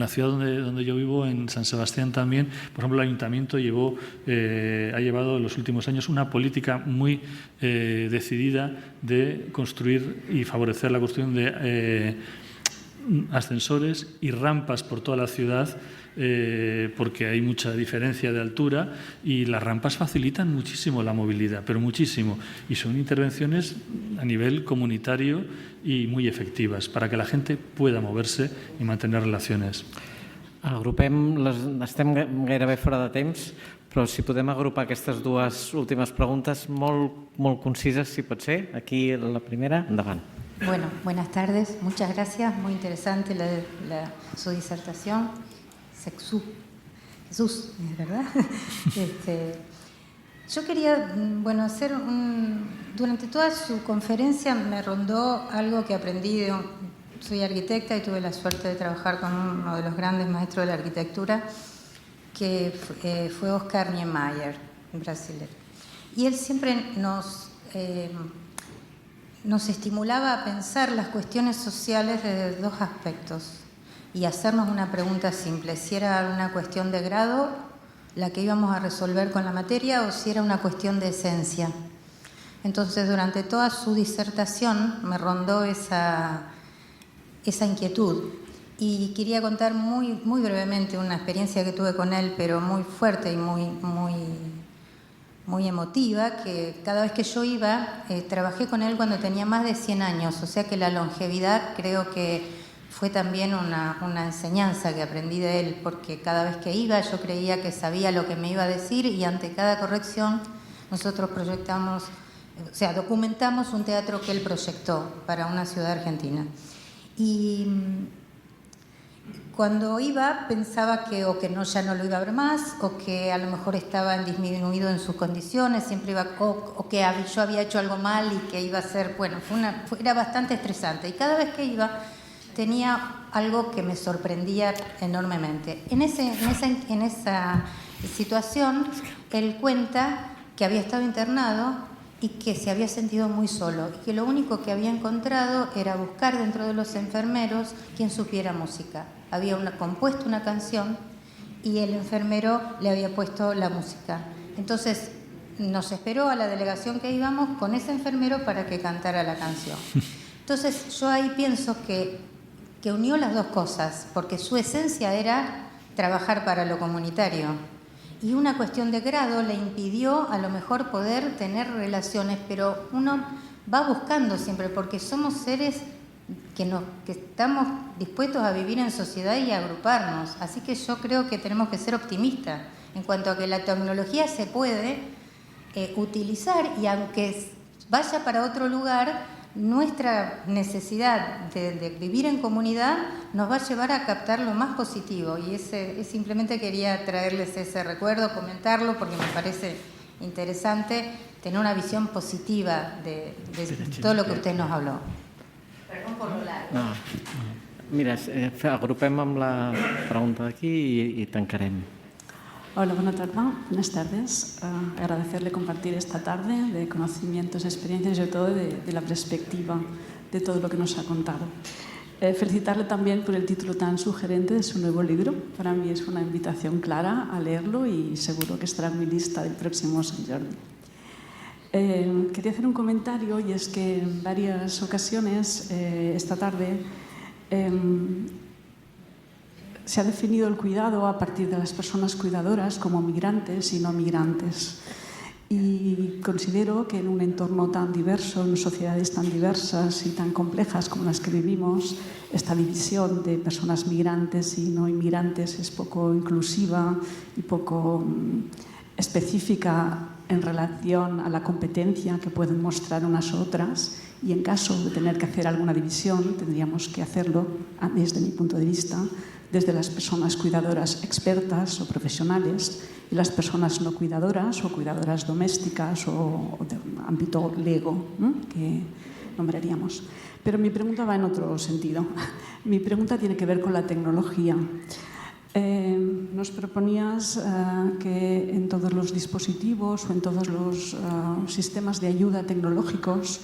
la ciudad donde yo vivo, en San Sebastián también, por ejemplo, el ayuntamiento ha llevado en los últimos años una política muy decidida de construir y favorecer la construcción de ascensores y rampas por toda la ciudad, porque hay mucha diferencia de altura, y las rampas facilitan muchísimo la movilidad, pero muchísimo, y son intervenciones a nivel comunitario y muy efectivas para que la gente pueda moverse y mantener relaciones. Estem gairebé fora de temps, però si podem agrupar aquestes dues últimes preguntes molt concises, si pot ser. Aquí la primera, endavant. Bueno, buenas tardes, muchas gracias, muy interesante su disertación. Jesús, ¿es verdad? Yo quería, hacer durante toda su conferencia me rondó algo que aprendí, soy arquitecta y tuve la suerte de trabajar con uno de los grandes maestros de la arquitectura, que fue Oscar Niemeyer, un brasileño. Y él siempre nos estimulaba a pensar las cuestiones sociales desde dos aspectos y hacernos una pregunta simple: si era una cuestión de grado la que íbamos a resolver con la materia o si era una cuestión de esencia. Entonces, durante toda su disertación me rondó esa inquietud, y quería contar muy, muy brevemente una experiencia que tuve con él, pero muy fuerte y muy emotiva, que cada vez que yo iba, trabajé con él cuando tenía más de 100 años, o sea que la longevidad creo que fue también una enseñanza que aprendí de él, porque cada vez que iba yo creía que sabía lo que me iba a decir, y ante cada corrección nosotros documentamos un teatro que él proyectó para una ciudad argentina. Y cuando iba pensaba que ya no lo iba a ver más, o que a lo mejor estaba disminuido en sus condiciones, siempre iba, o que yo había hecho algo mal y que iba a ser, era bastante estresante. Y cada vez que iba tenía algo que me sorprendía enormemente. En esa situación, él cuenta que había estado internado y que se había sentido muy solo, y que lo único que había encontrado era buscar dentro de los enfermeros quien supiera música. Había compuesto una canción y el enfermero le había puesto la música. Entonces nos esperó a la delegación que íbamos con ese enfermero para que cantara la canción. Entonces yo ahí pienso que unió las dos cosas, porque su esencia era trabajar para lo comunitario, y una cuestión de grado le impidió a lo mejor poder tener relaciones, pero uno va buscando siempre, porque somos seres que estamos dispuestos a vivir en sociedad y a agruparnos. Así que yo creo que tenemos que ser optimistas en cuanto a que la tecnología se puede utilizar, y aunque vaya para otro lugar, nuestra necesidad de vivir en comunidad nos va a llevar a captar lo más positivo, y simplemente quería traerles ese recuerdo, comentarlo, porque me parece interesante tener una visión positiva de todo lo que usted nos habló. Perdón por lo largo. No. Mira, agrupem amb la pregunta d'aquí i tancarem. Hola, buenas tardes. Agradecerle compartir esta tarde de conocimientos, experiencias y sobre todo de la perspectiva de todo lo que nos ha contado. Felicitarle también por el título tan sugerente de su nuevo libro. Para mí es una invitación clara a leerlo y seguro que estará en mi lista del próximo Sant Jordi. Quería hacer un comentario, y es que en varias ocasiones esta tarde se ha definido el cuidado a partir de las personas cuidadoras como migrantes y no migrantes. Y considero que en un entorno tan diverso, en sociedades tan diversas y tan complejas como las que vivimos, esta división de personas migrantes y no inmigrantes es poco inclusiva y poco específica en relación a la competencia que pueden mostrar unas u otras, y en caso de tener que hacer alguna división tendríamos que hacerlo, desde mi punto de vista, desde las personas cuidadoras expertas o profesionales y las personas no cuidadoras o cuidadoras domésticas o de ámbito lego, ¿no?, que nombraríamos. Pero mi pregunta va en otro sentido. Mi pregunta tiene que ver con la tecnología. Nos proponías que en todos los dispositivos o en todos los sistemas de ayuda tecnológicos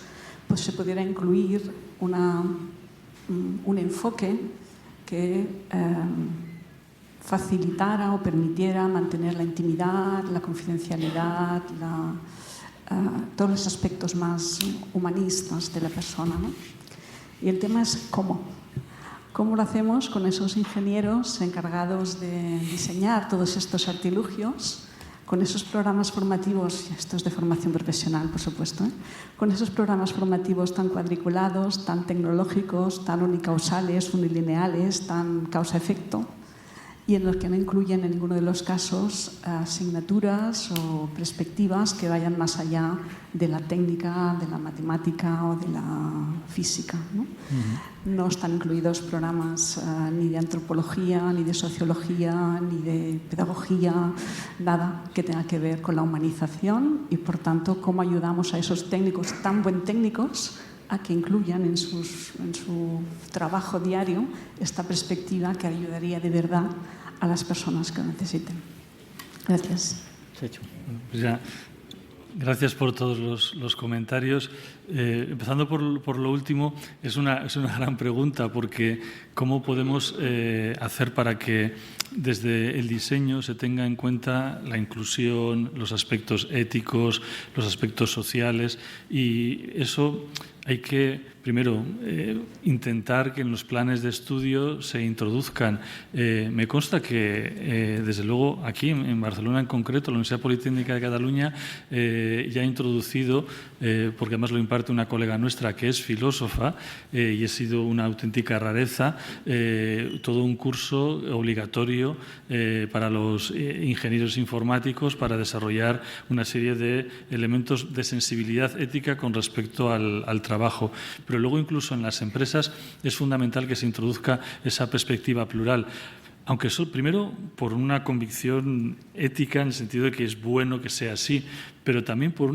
pues se pudiera incluir un enfoque que facilitara o permitiera mantener la intimidad, la confidencialidad, todos los aspectos más humanistas de la persona, ¿no? Y el tema es cómo. ¿Cómo lo hacemos con esos ingenieros encargados de diseñar todos estos artilugios, con esos programas formativos, estos de formación profesional, por supuesto, con esos programas formativos tan cuadriculados, tan tecnológicos, tan unicausales, unilineales, tan causa-efecto, y en los que no incluyen en ninguno de los casos asignaturas o perspectivas que vayan más allá de la técnica, de la matemática o de la física, ¿no? No están incluidos programas ni de antropología, ni de sociología, ni de pedagogía, nada que tenga que ver con la humanización, y por tanto cómo ayudamos a esos técnicos tan buen técnicos a que incluyan en su trabajo diario esta perspectiva que ayudaría de verdad a las personas que lo necesiten. Gracias. Pues ya, gracias por todos los comentarios. Empezando por lo último, es una gran pregunta, porque ¿cómo podemos hacer para que desde el diseño se tenga en cuenta la inclusión, los aspectos éticos, los aspectos sociales? Y eso hay que, primero, intentar que en los planes de estudio se introduzcan. Me consta que, desde luego, aquí en Barcelona en concreto, la Universidad Politécnica de Cataluña ya ha introducido, porque además lo imparte una colega nuestra que es filósofa, y ha sido una auténtica rareza, todo un curso obligatorio para los ingenieros informáticos para desarrollar una serie de elementos de sensibilidad ética con respecto al trabajo. Pero luego incluso en las empresas es fundamental que se introduzca esa perspectiva plural. Aunque eso, primero, por una convicción ética, en el sentido de que es bueno que sea así, pero también por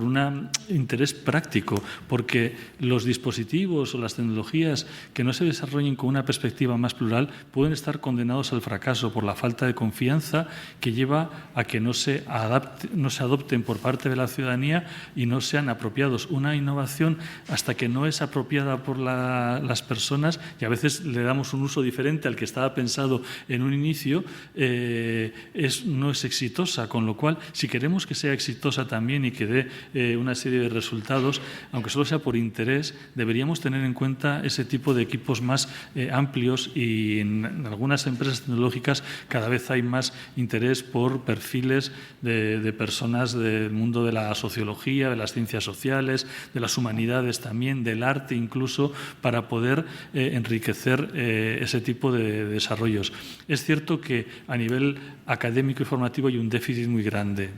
un interés práctico, porque los dispositivos o las tecnologías que no se desarrollen con una perspectiva más plural pueden estar condenados al fracaso por la falta de confianza que lleva a que no se adopten por parte de la ciudadanía y no sean apropiados. Una innovación, hasta que no es apropiada por las personas, y a veces le damos un uso diferente al que estaba pensado en un inicio, no es exitosa. Con lo cual, si queremos que sea exitosa también y que dé dé una serie de resultados, aunque solo sea por interés, deberíamos tener en cuenta ese tipo de equipos más amplios, y en algunas empresas tecnológicas cada vez hay más interés por perfiles de personas del mundo de la sociología, de las ciencias sociales, de las humanidades también, del arte incluso, para poder enriquecer ese tipo de desarrollos. Es cierto que a nivel académico y formativo hay un déficit muy grande.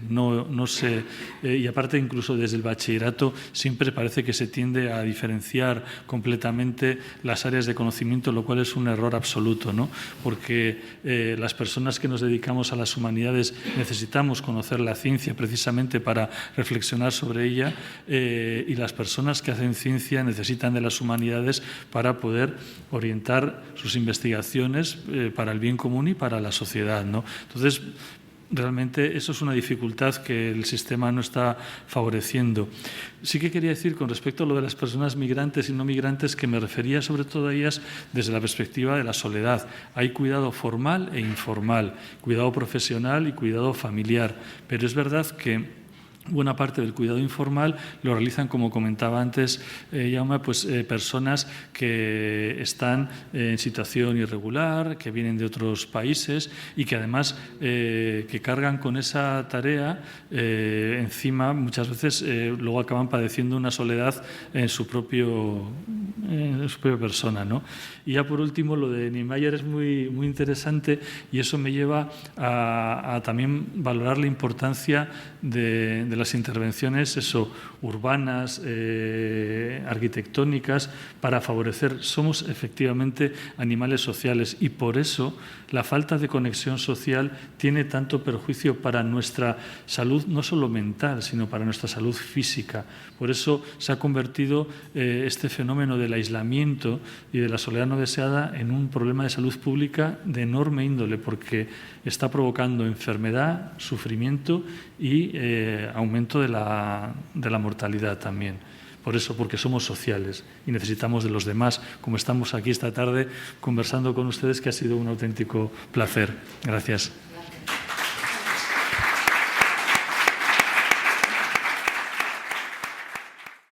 Y aparte, incluso desde el bachillerato siempre parece que se tiende a diferenciar completamente las áreas de conocimiento, lo cual es un error absoluto, ¿no? Porque las personas que nos dedicamos a las humanidades necesitamos conocer la ciencia precisamente para reflexionar sobre ella, y las personas que hacen ciencia necesitan de las humanidades para poder orientar sus investigaciones para el bien común y para la sociedad, ¿no? Entonces, realmente eso es una dificultad que el sistema no está favoreciendo. Sí que quería decir con respecto a lo de las personas migrantes y no migrantes, que me refería sobre todo a ellas desde la perspectiva de la soledad. Hay cuidado formal e informal, cuidado profesional y cuidado familiar, pero es verdad que buena parte del cuidado informal lo realizan, como comentaba antes Jaume, personas que están en situación irregular, que vienen de otros países y que además que cargan con esa tarea encima, muchas veces luego acaban padeciendo una soledad en su propia persona, ¿no? Y ya por último, lo de Niemeyer es muy, muy interesante, y eso me lleva a también valorar la importancia de las intervenciones urbanas, arquitectónicas, para favorecer. Somos efectivamente animales sociales, y por eso la falta de conexión social tiene tanto perjuicio para nuestra salud, no solo mental, sino para nuestra salud física. Por eso se ha convertido este fenómeno del aislamiento y de la soledad no deseada en un problema de salud pública de enorme índole, porque está provocando enfermedad, sufrimiento y aumento de la mortalidad también. Por eso, porque somos sociales y necesitamos de los demás, como estamos aquí esta tarde conversando con ustedes, que ha sido un auténtico placer. Gracias.